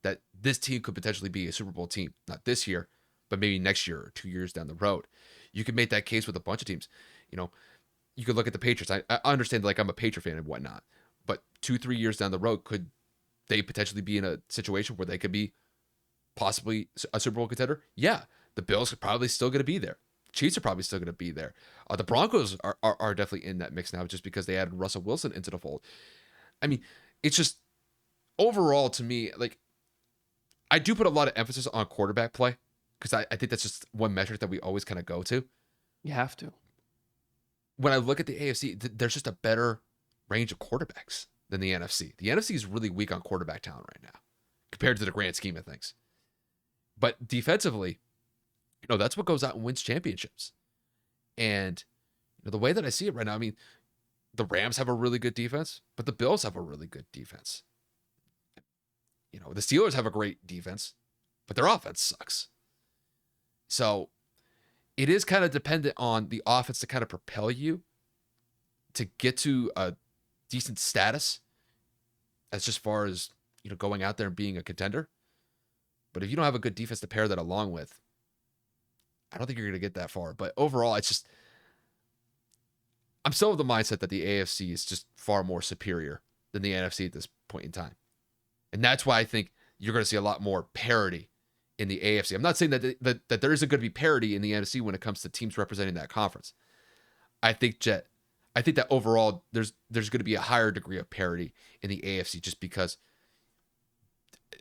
Speaker 1: that this team could potentially be a Super Bowl team, not this year, but maybe next year or 2 years down the road. You could make that case with a bunch of teams. You could look at the Patriots. I understand, like, I'm a Patriot fan and whatnot, but 2-3 years down the road, could they potentially be in a situation where they could be possibly a Super Bowl contender? Yeah, the Bills are probably still going to be there. Chiefs are probably still going to be there. The Broncos are definitely in that mix now just because they added Russell Wilson into the fold. I mean, it's just overall to me, like, I do put a lot of emphasis on quarterback play because I think that's just one metric that we always kind of go to.
Speaker 2: You have to.
Speaker 1: When I look at the AFC, there's just a better range of quarterbacks than the NFC. The NFC is really weak on quarterback talent right now compared to the grand scheme of things. But defensively, that's what goes out and wins championships. And the way that I see it right now, I mean, the Rams have a really good defense, but the Bills have a really good defense. The Steelers have a great defense, but their offense sucks. So it is kind of dependent on the offense to kind of propel you to get to a decent status as just far as, going out there and being a contender. But if you don't have a good defense to pair that along with, I don't think you're going to get that far. But overall, it's just, I'm still of the mindset that the AFC is just far more superior than the NFC at this point in time. And that's why I think you're going to see a lot more parity in the AFC. I'm not saying that there isn't going to be parity in the NFC when it comes to teams representing that conference. I think that overall there's going to be a higher degree of parity in the AFC just because,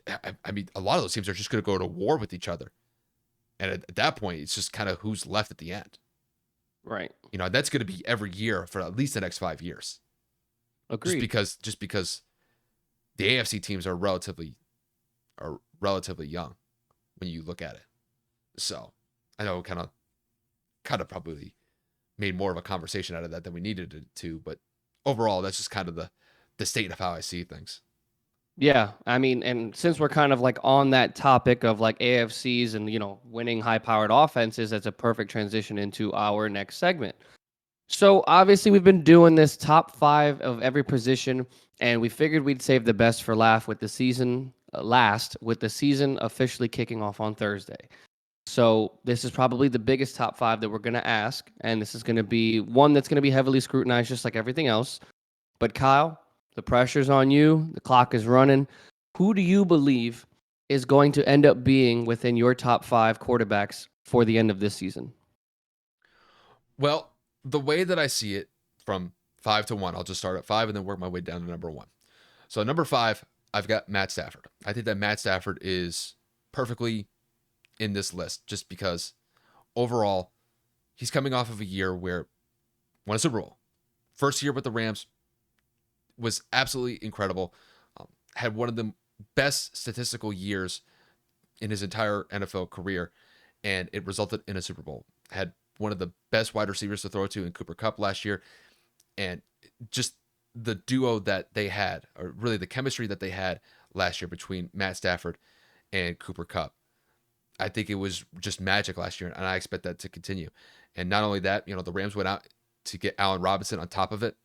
Speaker 1: I mean, a lot of those teams are just going to go to war with each other. And at that point, it's just kind of who's left at the end.
Speaker 2: Right.
Speaker 1: That's going to be every year for at least the next 5 years.
Speaker 2: Agreed.
Speaker 1: Just because the AFC teams are relatively young when you look at it. So I know kind of probably made more of a conversation out of that than we needed it to, but overall, that's just kind of the state of how I see things.
Speaker 2: Yeah, I mean, and since we're kind of like on that topic of like AFCs and winning high-powered offenses, that's a perfect transition into our next segment. So obviously we've been doing this top 5 of every position, and we figured we'd save the best for last with the season officially kicking off on Thursday. So this is probably the biggest top 5 that we're going to ask, and this is going to be one that's going to be heavily scrutinized just like everything else. But Kyle, the pressure's on you. The clock is running. Who do you believe is going to end up being within your top 5 quarterbacks for the end of this season?
Speaker 1: Well, the way that I see it from 5 to 1, I'll just start at 5 and then work my way down to number 1. So number 5, I've got Matt Stafford. I think that Matt Stafford is perfectly in this list just because overall, he's coming off of a year where won a Super Bowl. First year with the Rams was absolutely incredible. Had one of the best statistical years in his entire NFL career, and it resulted in a Super Bowl. Had one of the best wide receivers to throw to in Cooper Kupp last year, and just the duo that they had, or really the chemistry that they had last year between Matt Stafford and Cooper Kupp. I think it was just magic last year, and I expect that to continue. And not only that, the Rams went out to get Allen Robinson on top of it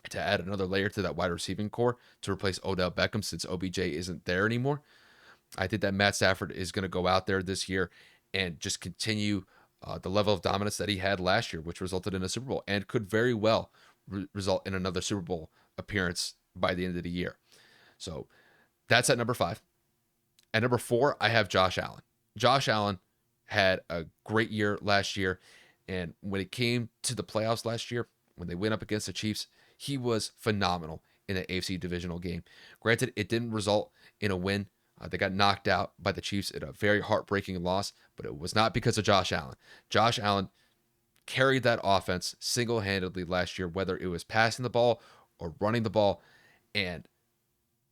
Speaker 1: to add another layer to that wide receiving core to replace Odell Beckham since OBJ isn't there anymore. I think that Matt Stafford is going to go out there this year and just continue the level of dominance that he had last year, which resulted in a Super Bowl and could very well result in another Super Bowl appearance by the end of the year. So that's at number 5. At number 4, I have Josh Allen. Josh Allen had a great year last year. And when it came to the playoffs last year, when they went up against the Chiefs, he was phenomenal in the AFC divisional game. Granted, it didn't result in a win. They got knocked out by the Chiefs in a very heartbreaking loss, but it was not because of Josh Allen. Josh Allen carried that offense single-handedly last year, whether it was passing the ball or running the ball, and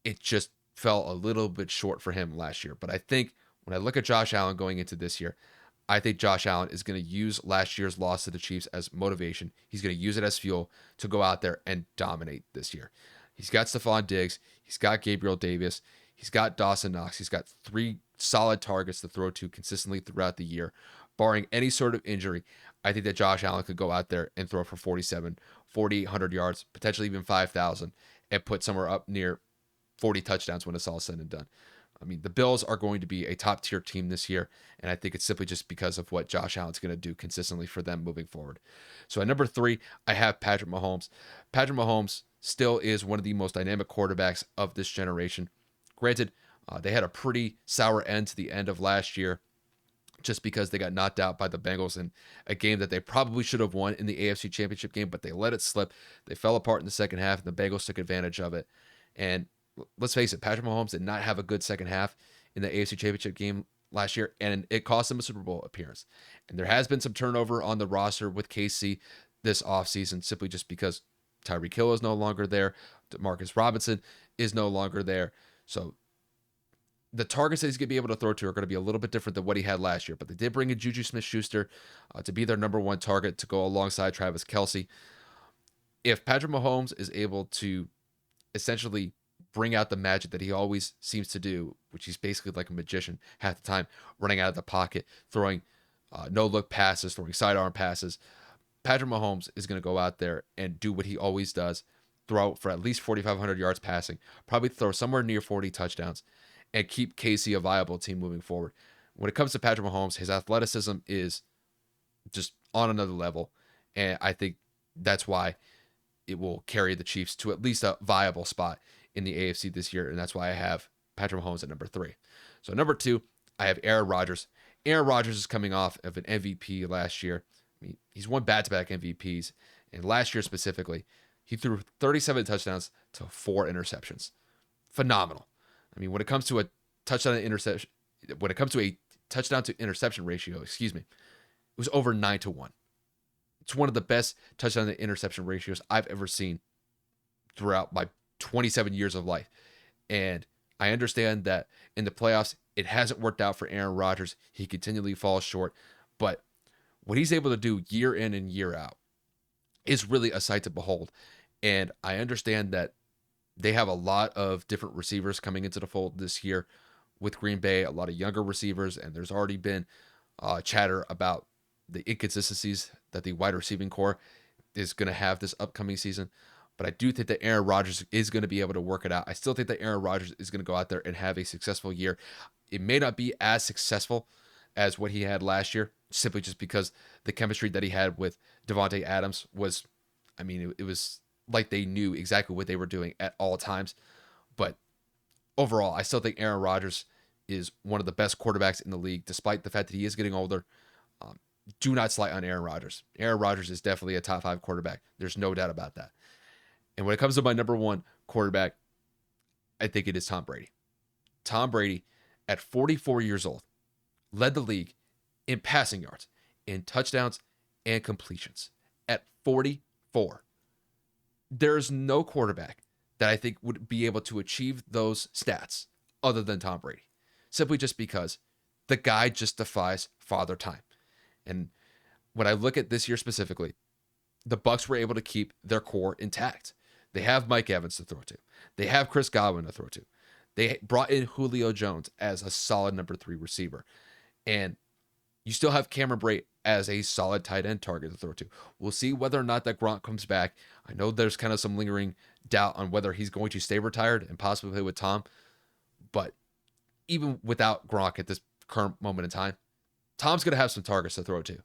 Speaker 1: it just fell a little bit short for him last year. But I think when I look at Josh Allen going into this year, I think Josh Allen is going to use last year's loss to the Chiefs as motivation. He's going to use it as fuel to go out there and dominate this year. He's got Stephon Diggs. He's got Gabriel Davis. He's got Dawson Knox. He's got 3 solid targets to throw to consistently throughout the year. Barring any sort of injury, I think that Josh Allen could go out there and throw for 4,800 yards, potentially even 5,000, and put somewhere up near 40 touchdowns when it's all said and done. I mean, the Bills are going to be a top-tier team this year, and I think it's simply just because of what Josh Allen's going to do consistently for them moving forward. So at number 3, I have Patrick Mahomes. Patrick Mahomes still is one of the most dynamic quarterbacks of this generation. Granted, they had a pretty sour end to the end of last year just because they got knocked out by the Bengals in a game that they probably should have won in the AFC Championship game, but they let it slip. They fell apart in the second half, and the Bengals took advantage of it. And let's face it, Patrick Mahomes did not have a good second half in the AFC Championship game last year, and it cost him a Super Bowl appearance. And there has been some turnover on the roster with KC this offseason simply just because Tyreek Hill is no longer there. Demarcus Robinson is no longer there. So the targets that he's going to be able to throw to are going to be a little bit different than what he had last year. But they did bring in Juju Smith-Schuster to be their number 1 target to go alongside Travis Kelce. If Patrick Mahomes is able to essentially bring out the magic that he always seems to do, which he's basically like a magician half the time, running out of the pocket, throwing no-look passes, throwing sidearm passes, Patrick Mahomes is going to go out there and do what he always does, throw for at least 4,500 yards passing, probably throw somewhere near 40 touchdowns, and keep KC a viable team moving forward. When it comes to Patrick Mahomes, his athleticism is just on another level, and I think that's why it will carry the Chiefs to at least a viable spot in the AFC this year, and that's why I have Patrick Mahomes at number 3. So number 2, I have Aaron Rodgers. Aaron Rodgers is coming off of an MVP last year. I mean, he's won back-to-back MVPs, and last year specifically, he threw 37 touchdowns to 4 interceptions. Phenomenal. I mean, when it comes to a touchdown to interception ratio, it was over 9-1. It's one of the best touchdown to interception ratios I've ever seen throughout my 27 years of life. And I understand that in the playoffs, it hasn't worked out for Aaron Rodgers. He continually falls short. But what he's able to do year in and year out is really a sight to behold. And I understand that they have a lot of different receivers coming into the fold this year with Green Bay, a lot of younger receivers, and there's already been chatter about the inconsistencies that the wide receiving core is going to have this upcoming season. But I do think that Aaron Rodgers is going to be able to work it out. I still think that Aaron Rodgers is going to go out there and have a successful year. It may not be as successful as what he had last year, simply just because the chemistry that he had with Devontae Adams was, it was like they knew exactly what they were doing at all times. But overall, I still think Aaron Rodgers is one of the best quarterbacks in the league, despite the fact that he is getting older. Do not slight on Aaron Rodgers. Aaron Rodgers is definitely a top 5 quarterback. There's no doubt about that. And when it comes to my number 1 quarterback, I think it is Tom Brady. Tom Brady, at 44 years old, led the league in passing yards, in touchdowns, and completions. At 44. There's no quarterback that I think would be able to achieve those stats other than Tom Brady. simply just because the guy just defies father time. And when I look at this year specifically, the Bucs were able to keep their core intact. They have Mike Evans to throw to. They have Chris Godwin to throw to. They brought in Julio Jones as a solid number 3 receiver. And you still have Cameron Brate as a solid tight end target to throw to. We'll see whether or not that Gronk comes back. I know there's kind of some lingering doubt on whether he's going to stay retired and possibly play with Tom. But even without Gronk at this current moment in time, Tom's going to have some targets to throw to.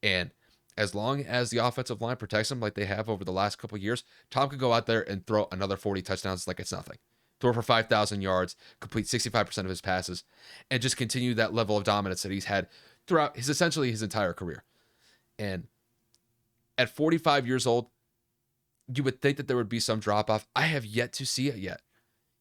Speaker 1: And as long as the offensive line protects him like they have over the last couple of years, Tom could go out there and throw another 40 touchdowns like it's nothing. Throw for 5,000 yards, complete 65% of his passes, and just continue that level of dominance that he's had throughout essentially his entire career. And at 45 years old, you would think that there would be some drop off. I have yet to see it yet.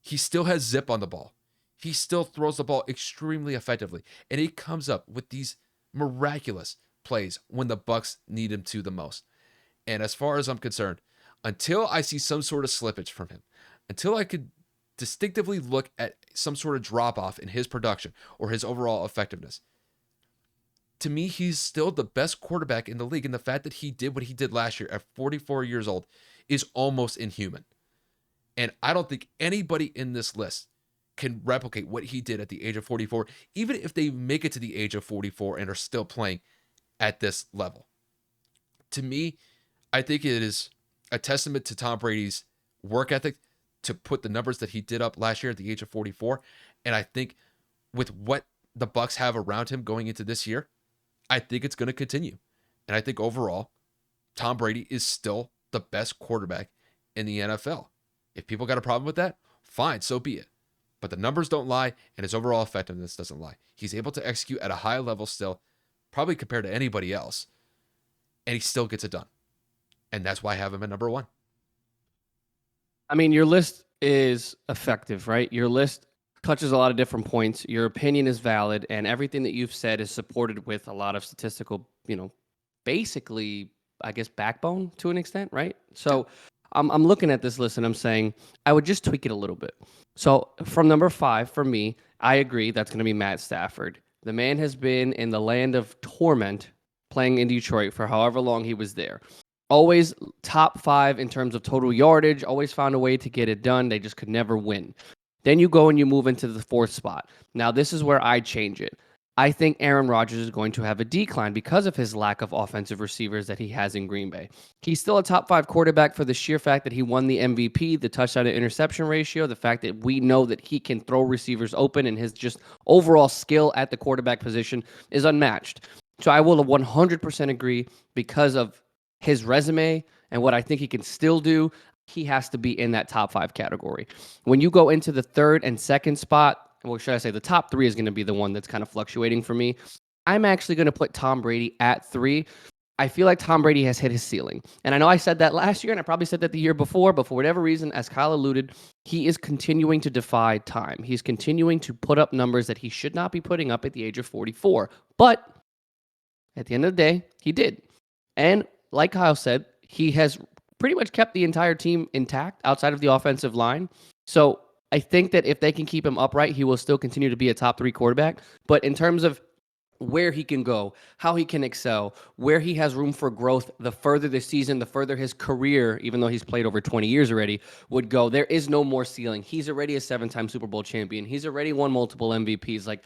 Speaker 1: He still has zip on the ball. He still throws the ball extremely effectively. And he comes up with these miraculous plays when the Bucs need him to the most. And as far as I'm concerned, until I see some sort of slippage from him, until I could distinctively look at some sort of drop off in his production or his overall effectiveness, to me, he's still the best quarterback in the league. And the fact that he did what he did last year at 44 years old is almost inhuman. And I don't think anybody in this list can replicate what he did at the age of 44, even if they make it to the age of 44 and are still playing at this level. To me, I think it is a testament to Tom Brady's work ethic to put the numbers that he did up last year at the age of 44. And I think with what the Bucs have around him going into this year, I think it's going to continue. And I think overall, Tom Brady is still the best quarterback in the NFL. If people got a problem with that, fine, so be it. But the numbers don't lie, and his overall effectiveness doesn't lie. He's able to execute at a high level still, probably compared to anybody else, and he still gets it done. And that's why I have him at number 1.
Speaker 2: I mean, your list is effective, right? Your list touches a lot of different points. Your opinion is valid, and everything that you've said is supported with a lot of statistical, basically, I guess, backbone to an extent, right? So I'm looking at this list and I'm saying I would just tweak it a little bit. So from number 5 for me, I agree that's going to be Matt Stafford. The man has been in the land of torment playing in Detroit for however long he was there. Always top 5 in terms of total yardage, always found a way to get it done. They just could never win. Then you go and you move into the 4th spot. Now, this is where I change it. I think Aaron Rodgers is going to have a decline because of his lack of offensive receivers that he has in Green Bay. He's still a top 5 quarterback for the sheer fact that he won the MVP, the touchdown to interception ratio, the fact that we know that he can throw receivers open, and his just overall skill at the quarterback position is unmatched. So I will 100% agree because of his resume and what I think he can still do. He has to be in that top 5 category. When you go into the 3rd and 2nd spot, well, should I say the top 3 is going to be the one that's kind of fluctuating for me. I'm actually going to put Tom Brady at 3. I feel like Tom Brady has hit his ceiling. And I know I said that last year, and I probably said that the year before, but for whatever reason, as Kyle alluded, he is continuing to defy time. He's continuing to put up numbers that he should not be putting up at the age of 44. But at the end of the day, he did. And like Kyle said, he has pretty much kept the entire team intact outside of the offensive line. So I think that if they can keep him upright, he will still continue to be a top 3 quarterback. But in terms of where he can go, how he can excel, where he has room for growth, the further the season, the further his career, even though he's played over 20 years already, would go, there is no more ceiling. He's already a 7-time Super Bowl champion. He's already won multiple MVPs. Like,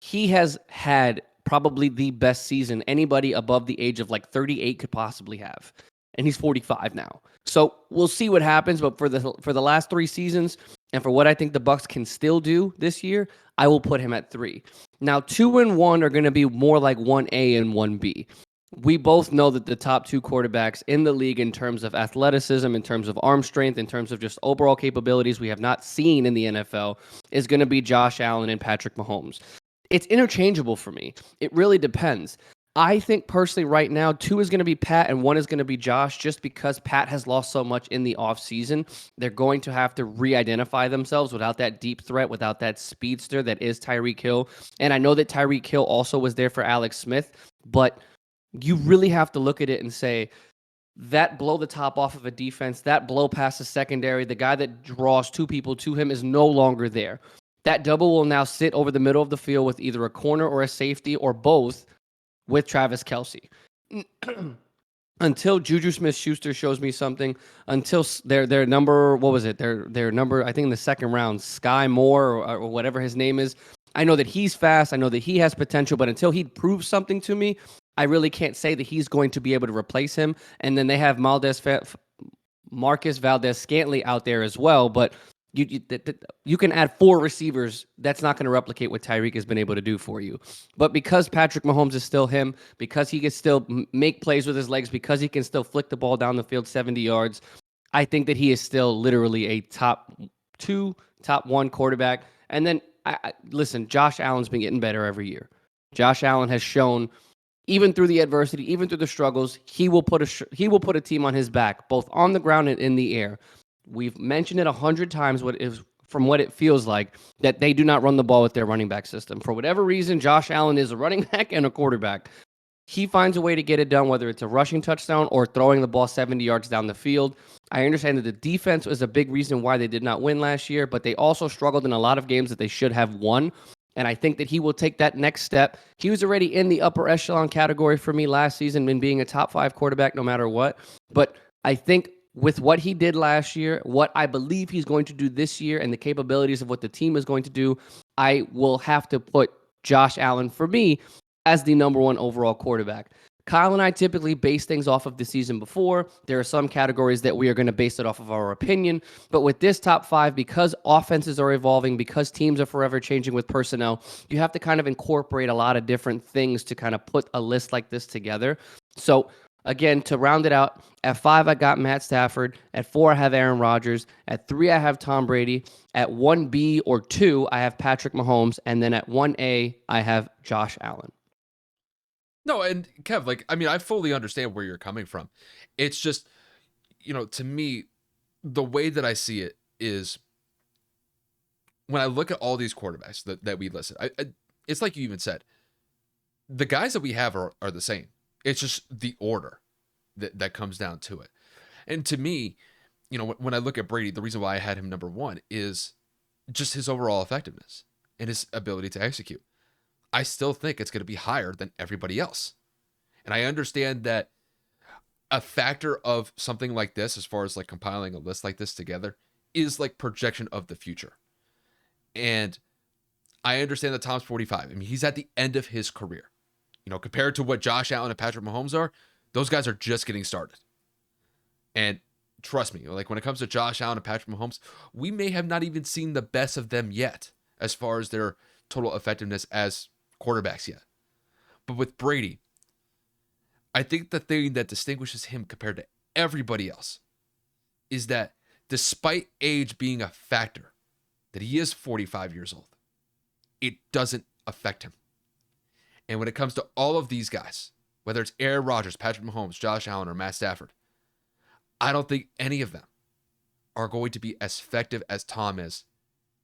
Speaker 2: he has had probably the best season anybody above the age of 38 could possibly have. And he's 45 now. So we'll see what happens. But for the last 3 seasons, and for what I think the Bucs can still do this year, I will put him at 3. Now, 2 and 1 are going to be more like 1A and 1B. We both know that the top 2 quarterbacks in the league in terms of athleticism, in terms of arm strength, in terms of just overall capabilities we have not seen in the NFL is going to be Josh Allen and Patrick Mahomes. It's interchangeable for me. It really depends. I think personally right now, 2 is going to be Pat and 1 is going to be Josh, just because Pat has lost so much in the offseason. They're going to have to re-identify themselves without that deep threat, without that speedster that is Tyreek Hill. And I know that Tyreek Hill also was there for Alex Smith, but you really have to look at it and say, that blow the top off of a defense, that blow past the secondary, the guy that draws 2 people to him is no longer there. That double will now sit over the middle of the field with either a corner or a safety or both with Travis Kelce. Until Juju Smith-Schuster shows me something, until their number, what was it? Their number, I think in the second round, Sky Moore or whatever his name is. I know that he's fast. I know that he has potential, but until he proves something to me, I really can't say that he's going to be able to replace him. And then they have Marcus Valdez-Scantling out there as well, but you can add 4 receivers. That's not going to replicate what Tyreek has been able to do for you. But because Patrick Mahomes is still him, because he can still make plays with his legs, because he can still flick the ball down the field 70 yards, I think that he is still literally a top 2, top 1 quarterback. And then, listen, Josh Allen's been getting better every year. Josh Allen has shown, even through the adversity, even through the struggles, he will put a team on his back, both on the ground and in the air. We've mentioned it 100 times from what it feels like, that they do not run the ball with their running back system. For whatever reason, Josh Allen is a running back and a quarterback. He finds a way to get it done, whether it's a rushing touchdown or throwing the ball 70 yards down the field. I understand that the defense was a big reason why they did not win last year, but they also struggled in a lot of games that they should have won. And I think that he will take that next step. He was already in the upper echelon category for me last season in being a top 5 quarterback no matter what. But I think with what he did last year, what I believe he's going to do this year, and the capabilities of what the team is going to do, I will have to put Josh Allen, for me, as the number 1 overall quarterback. Kyle and I typically base things off of the season before. There are some categories that we are going to base it off of our opinion. But with this top 5, because offenses are evolving, because teams are forever changing with personnel, you have to kind of incorporate a lot of different things to kind of put a list like this together. So again, to round it out, at 5, I got Matt Stafford. At 4, I have Aaron Rodgers. At 3, I have Tom Brady. At 1B or 2, I have Patrick Mahomes. And then at 1A, I have Josh Allen.
Speaker 1: No, and Kev, I fully understand where you're coming from. It's just, to me, the way that I see it is when I look at all these quarterbacks that we listed, it's like you even said, the guys that we have are the same. It's just the order that comes down to it. And to me, when I look at Brady, the reason why I had him number 1 is just his overall effectiveness and his ability to execute. I still think it's going to be higher than everybody else. And I understand that a factor of something like this, as far as like compiling a list like this together, is like projection of the future. And I understand that Tom's 45. I mean, he's at the end of his career. Compared to what Josh Allen and Patrick Mahomes are, those guys are just getting started. And trust me, like when it comes to Josh Allen and Patrick Mahomes, we may have not even seen the best of them yet, as far as their total effectiveness as quarterbacks yet. But with Brady, I think the thing that distinguishes him compared to everybody else is that despite age being a factor, that he is 45 years old, it doesn't affect him. And when it comes to all of these guys, whether it's Aaron Rodgers, Patrick Mahomes, Josh Allen, or Matt Stafford, I don't think any of them are going to be as effective as Tom is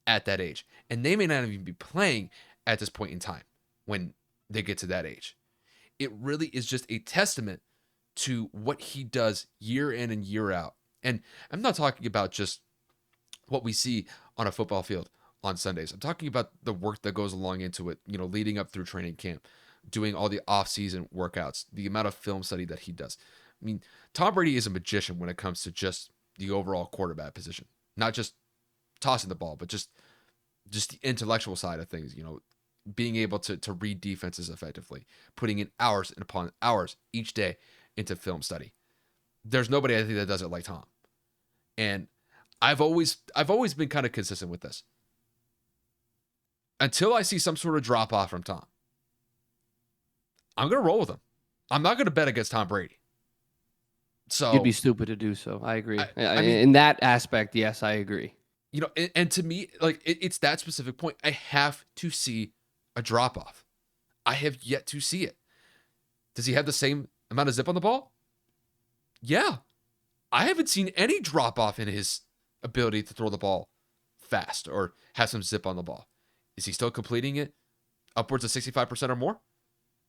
Speaker 1: at that age. And they may not even be playing at this point in time when they get to that age. It really is just a testament to what he does year in and year out. And I'm not talking about just what we see on a football field on Sundays. I'm talking about the work that goes along into it, leading up through training camp, doing all the off-season workouts, the amount of film study that he does. I mean, Tom Brady is a magician when it comes to just the overall quarterback position, not just tossing the ball, but just the intellectual side of things, being able to read defenses effectively, putting in hours upon hours each day into film study. There's nobody I think that does it like Tom. And I've always been kind of consistent with this. Until I see some sort of drop off from Tom, I'm going to roll with him. I'm not going to bet against Tom Brady. So
Speaker 2: you'd be stupid to do so. I agree.
Speaker 1: I mean,
Speaker 2: in that aspect, yes, I agree.
Speaker 1: And to me, like it's that specific point. I have to see a drop off. I have yet to see it. Does he have the same amount of zip on the ball? Yeah. I haven't seen any drop off in his ability to throw the ball fast or have some zip on the ball. Is he still completing it upwards of 65% or more?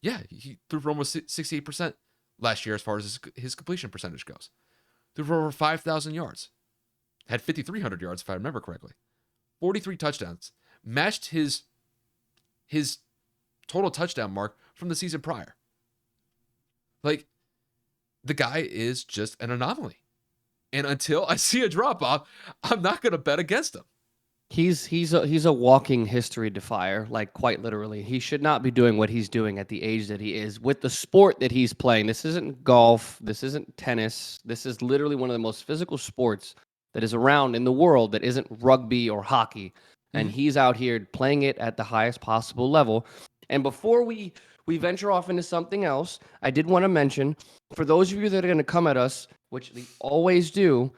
Speaker 1: Yeah, he threw for almost 68% last year as far as his completion percentage goes. Threw for over 5,000 yards. Had 5,300 yards, if I remember correctly. 43 touchdowns. matched his total touchdown mark from the season prior. Like, the guy is just an anomaly. And until I see a drop off, I'm not going to bet against him.
Speaker 2: He's a walking history defier, like quite literally. He should not be doing what he's doing at the age that he is with the sport that he's playing. This isn't golf. This isn't tennis. This is literally one of the most physical sports that is around in the world that isn't rugby or hockey. And he's out here playing it at the highest possible level. And before we venture off into something else, I did want to mention, for those of you that are going to come at us, which they always do,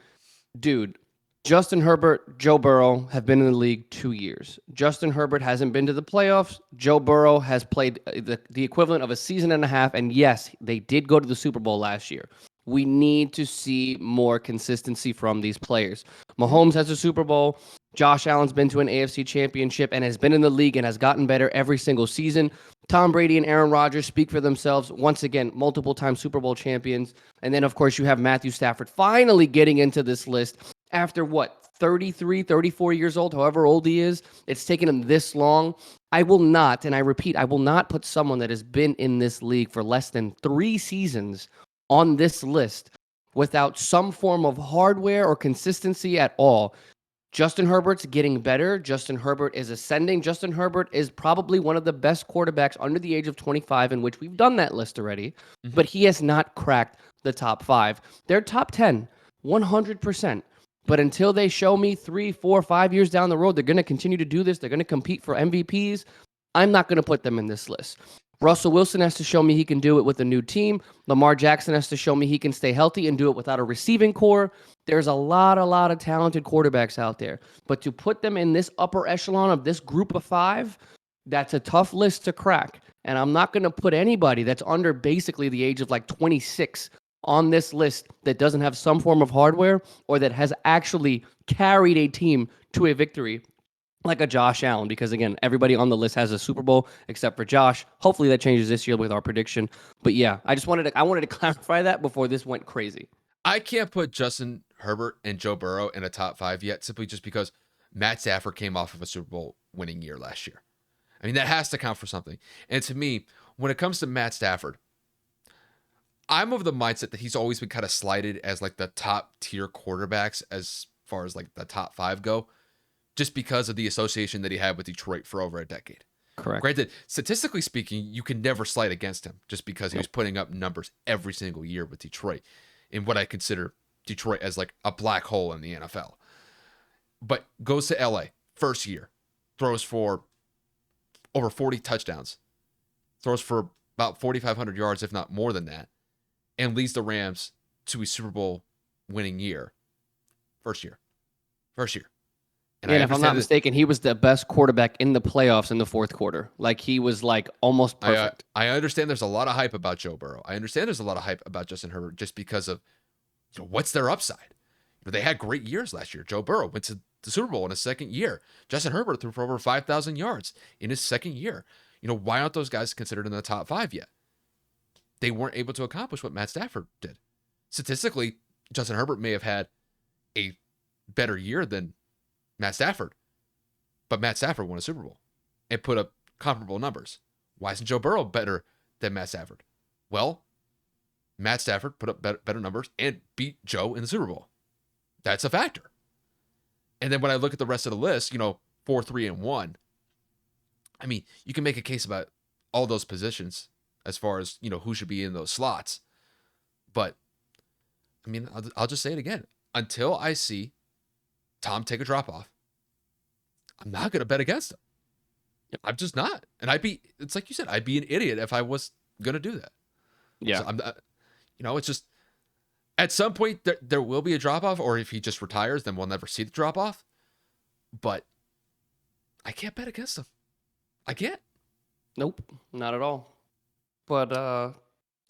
Speaker 2: dude, Justin Herbert, Joe Burrow have been in the league 2 years. Justin Herbert hasn't been to the playoffs. Joe Burrow has played the equivalent of a season and a half. And yes, they did go to the Super Bowl last year. We need to see more consistency from these players. Mahomes has a Super Bowl. Josh Allen's been to an AFC championship and has been in the league and has gotten better every single season. Tom Brady and Aaron Rodgers speak for themselves. Once again, multiple-time Super Bowl champions. And then, of course, you have Matthew Stafford finally getting into this list after, 33, 34 years old, however old he is. It's taken him this long. I will not, and I repeat, I will not put someone that has been in this league for less than 3 seasons on this list without some form of hardware or consistency at all. Justin Herbert's getting better. Justin Herbert is ascending. Justin Herbert is probably one of the best quarterbacks under the age of 25, in which we've done that list already, but he has not cracked the top 5. They're top 10, 100%. But until they show me 3, 4, 5 years down the road, they're going to continue to do this. They're going to compete for MVPs. I'm not going to put them in this list. Russell Wilson has to show me he can do it with a new team. Lamar Jackson has to show me he can stay healthy and do it without a receiving core. There's a lot of talented quarterbacks out there. But to put them in this upper echelon of this group of 5, that's a tough list to crack. And I'm not going to put anybody that's under basically the age of like 26 on this list that doesn't have some form of hardware or that has actually carried a team to a victory like a Josh Allen, because again, everybody on the list has a Super Bowl except for Josh. Hopefully that changes this year with our prediction. But yeah, I wanted to clarify that before this went crazy.
Speaker 1: I can't put Justin Herbert and Joe Burrow in a top 5 yet, simply just because Matt Stafford came off of a Super Bowl winning year last year. I mean, that has to count for something. And to me, when it comes to Matt Stafford, I'm of the mindset that he's always been kind of slighted as like the top tier quarterbacks as far as like the top 5 go, just because of the association that he had with Detroit for over a decade.
Speaker 2: Correct.
Speaker 1: Granted, statistically speaking, you can never slight against him just because he was putting up numbers every single year with Detroit in what I consider Detroit as like a black hole in the NFL. But goes to LA, first year, throws for over 40 touchdowns, throws for about 4,500 yards, if not more than that, and leads the Rams to a Super Bowl winning year. First year.
Speaker 2: And if I'm not mistaken, he was the best quarterback in the playoffs in the fourth quarter. Like, he was like almost perfect.
Speaker 1: I understand there's a lot of hype about Joe Burrow. I understand there's a lot of hype about Justin Herbert just because of what's their upside. They had great years last year. Joe Burrow went to the Super Bowl in his second year. Justin Herbert threw for over 5,000 yards in his second year. Why aren't those guys considered in the top 5 yet? They weren't able to accomplish what Matt Stafford did. Statistically, Justin Herbert may have had a better year than Matt Stafford, but Matt Stafford won a Super Bowl and put up comparable numbers. Why isn't Joe Burrow better than Matt Stafford? Well, Matt Stafford put up better numbers and beat Joe in the Super Bowl. That's a factor. And then when I look at the rest of the list, 4, 3, and 1, I mean, you can make a case about all those positions as far as, who should be in those slots. But, I mean, I'll just say it again. Until I see Tom take a drop off, I'm not going to bet against him. I'm just not. And it's like you said, I'd be an idiot if I was going to do that.
Speaker 2: Yeah.
Speaker 1: So I'm not, it's just, at some point there will be a drop off, or if he just retires, then we'll never see the drop off. But I can't bet against him. I can't.
Speaker 2: Nope, not at all. But,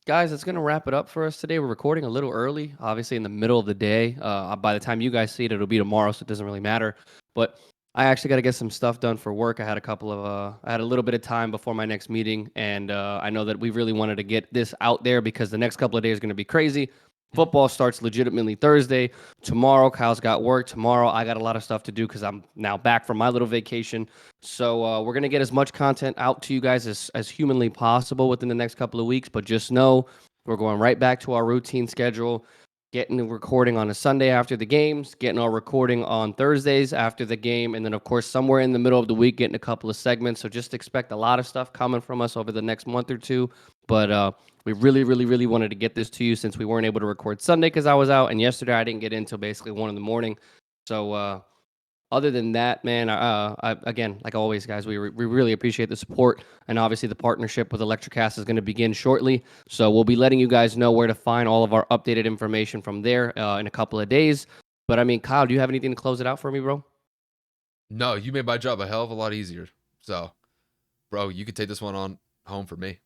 Speaker 2: guys, that's going to wrap it up for us today. We're recording a little early, obviously in the middle of the day. By the time you guys see it, it'll be tomorrow, so it doesn't really matter. But I actually got to get some stuff done for work. I had a little bit of time before my next meeting, and I know that we really wanted to get this out there because the next couple of days are going to be crazy. Football starts legitimately Thursday. Tomorrow, Kyle's got work. Tomorrow, I got a lot of stuff to do because I'm now back from my little vacation. So we're going to get as much content out to you guys as humanly possible within the next couple of weeks. But just know we're going right back to our routine schedule, getting the recording on a Sunday after the games, getting our recording on Thursdays after the game, and then, of course, somewhere in the middle of the week, getting a couple of segments. So just expect a lot of stuff coming from us over the next month or two. But we really, really, really wanted to get this to you since we weren't able to record Sunday because I was out, and yesterday I didn't get in until basically 1 in the morning. So other than that, man, again, like always, guys, we really appreciate the support, and obviously the partnership with Electrocast is going to begin shortly. So we'll be letting you guys know where to find all of our updated information from there in a couple of days. But I mean, Kyle, do you have anything to close it out for me, bro?
Speaker 1: No, you made my job a hell of a lot easier. So, bro, you could take this one on home for me.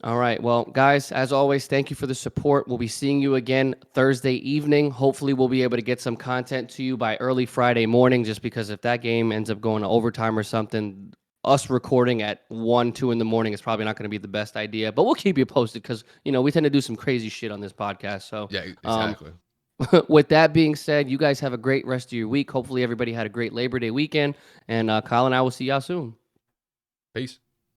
Speaker 2: All right. Well, guys, as always, thank you for the support. We'll be seeing you again Thursday evening. Hopefully, we'll be able to get some content to you by early Friday morning, just because if that game ends up going to overtime or something, us recording at 1, 2 in the morning is probably not going to be the best idea. But we'll keep you posted because, we tend to do some crazy shit on this podcast. So,
Speaker 1: Yeah, exactly.
Speaker 2: With that being said, you guys have a great rest of your week. Hopefully, everybody had a great Labor Day weekend. And Kyle and I will see y'all soon.
Speaker 1: Peace.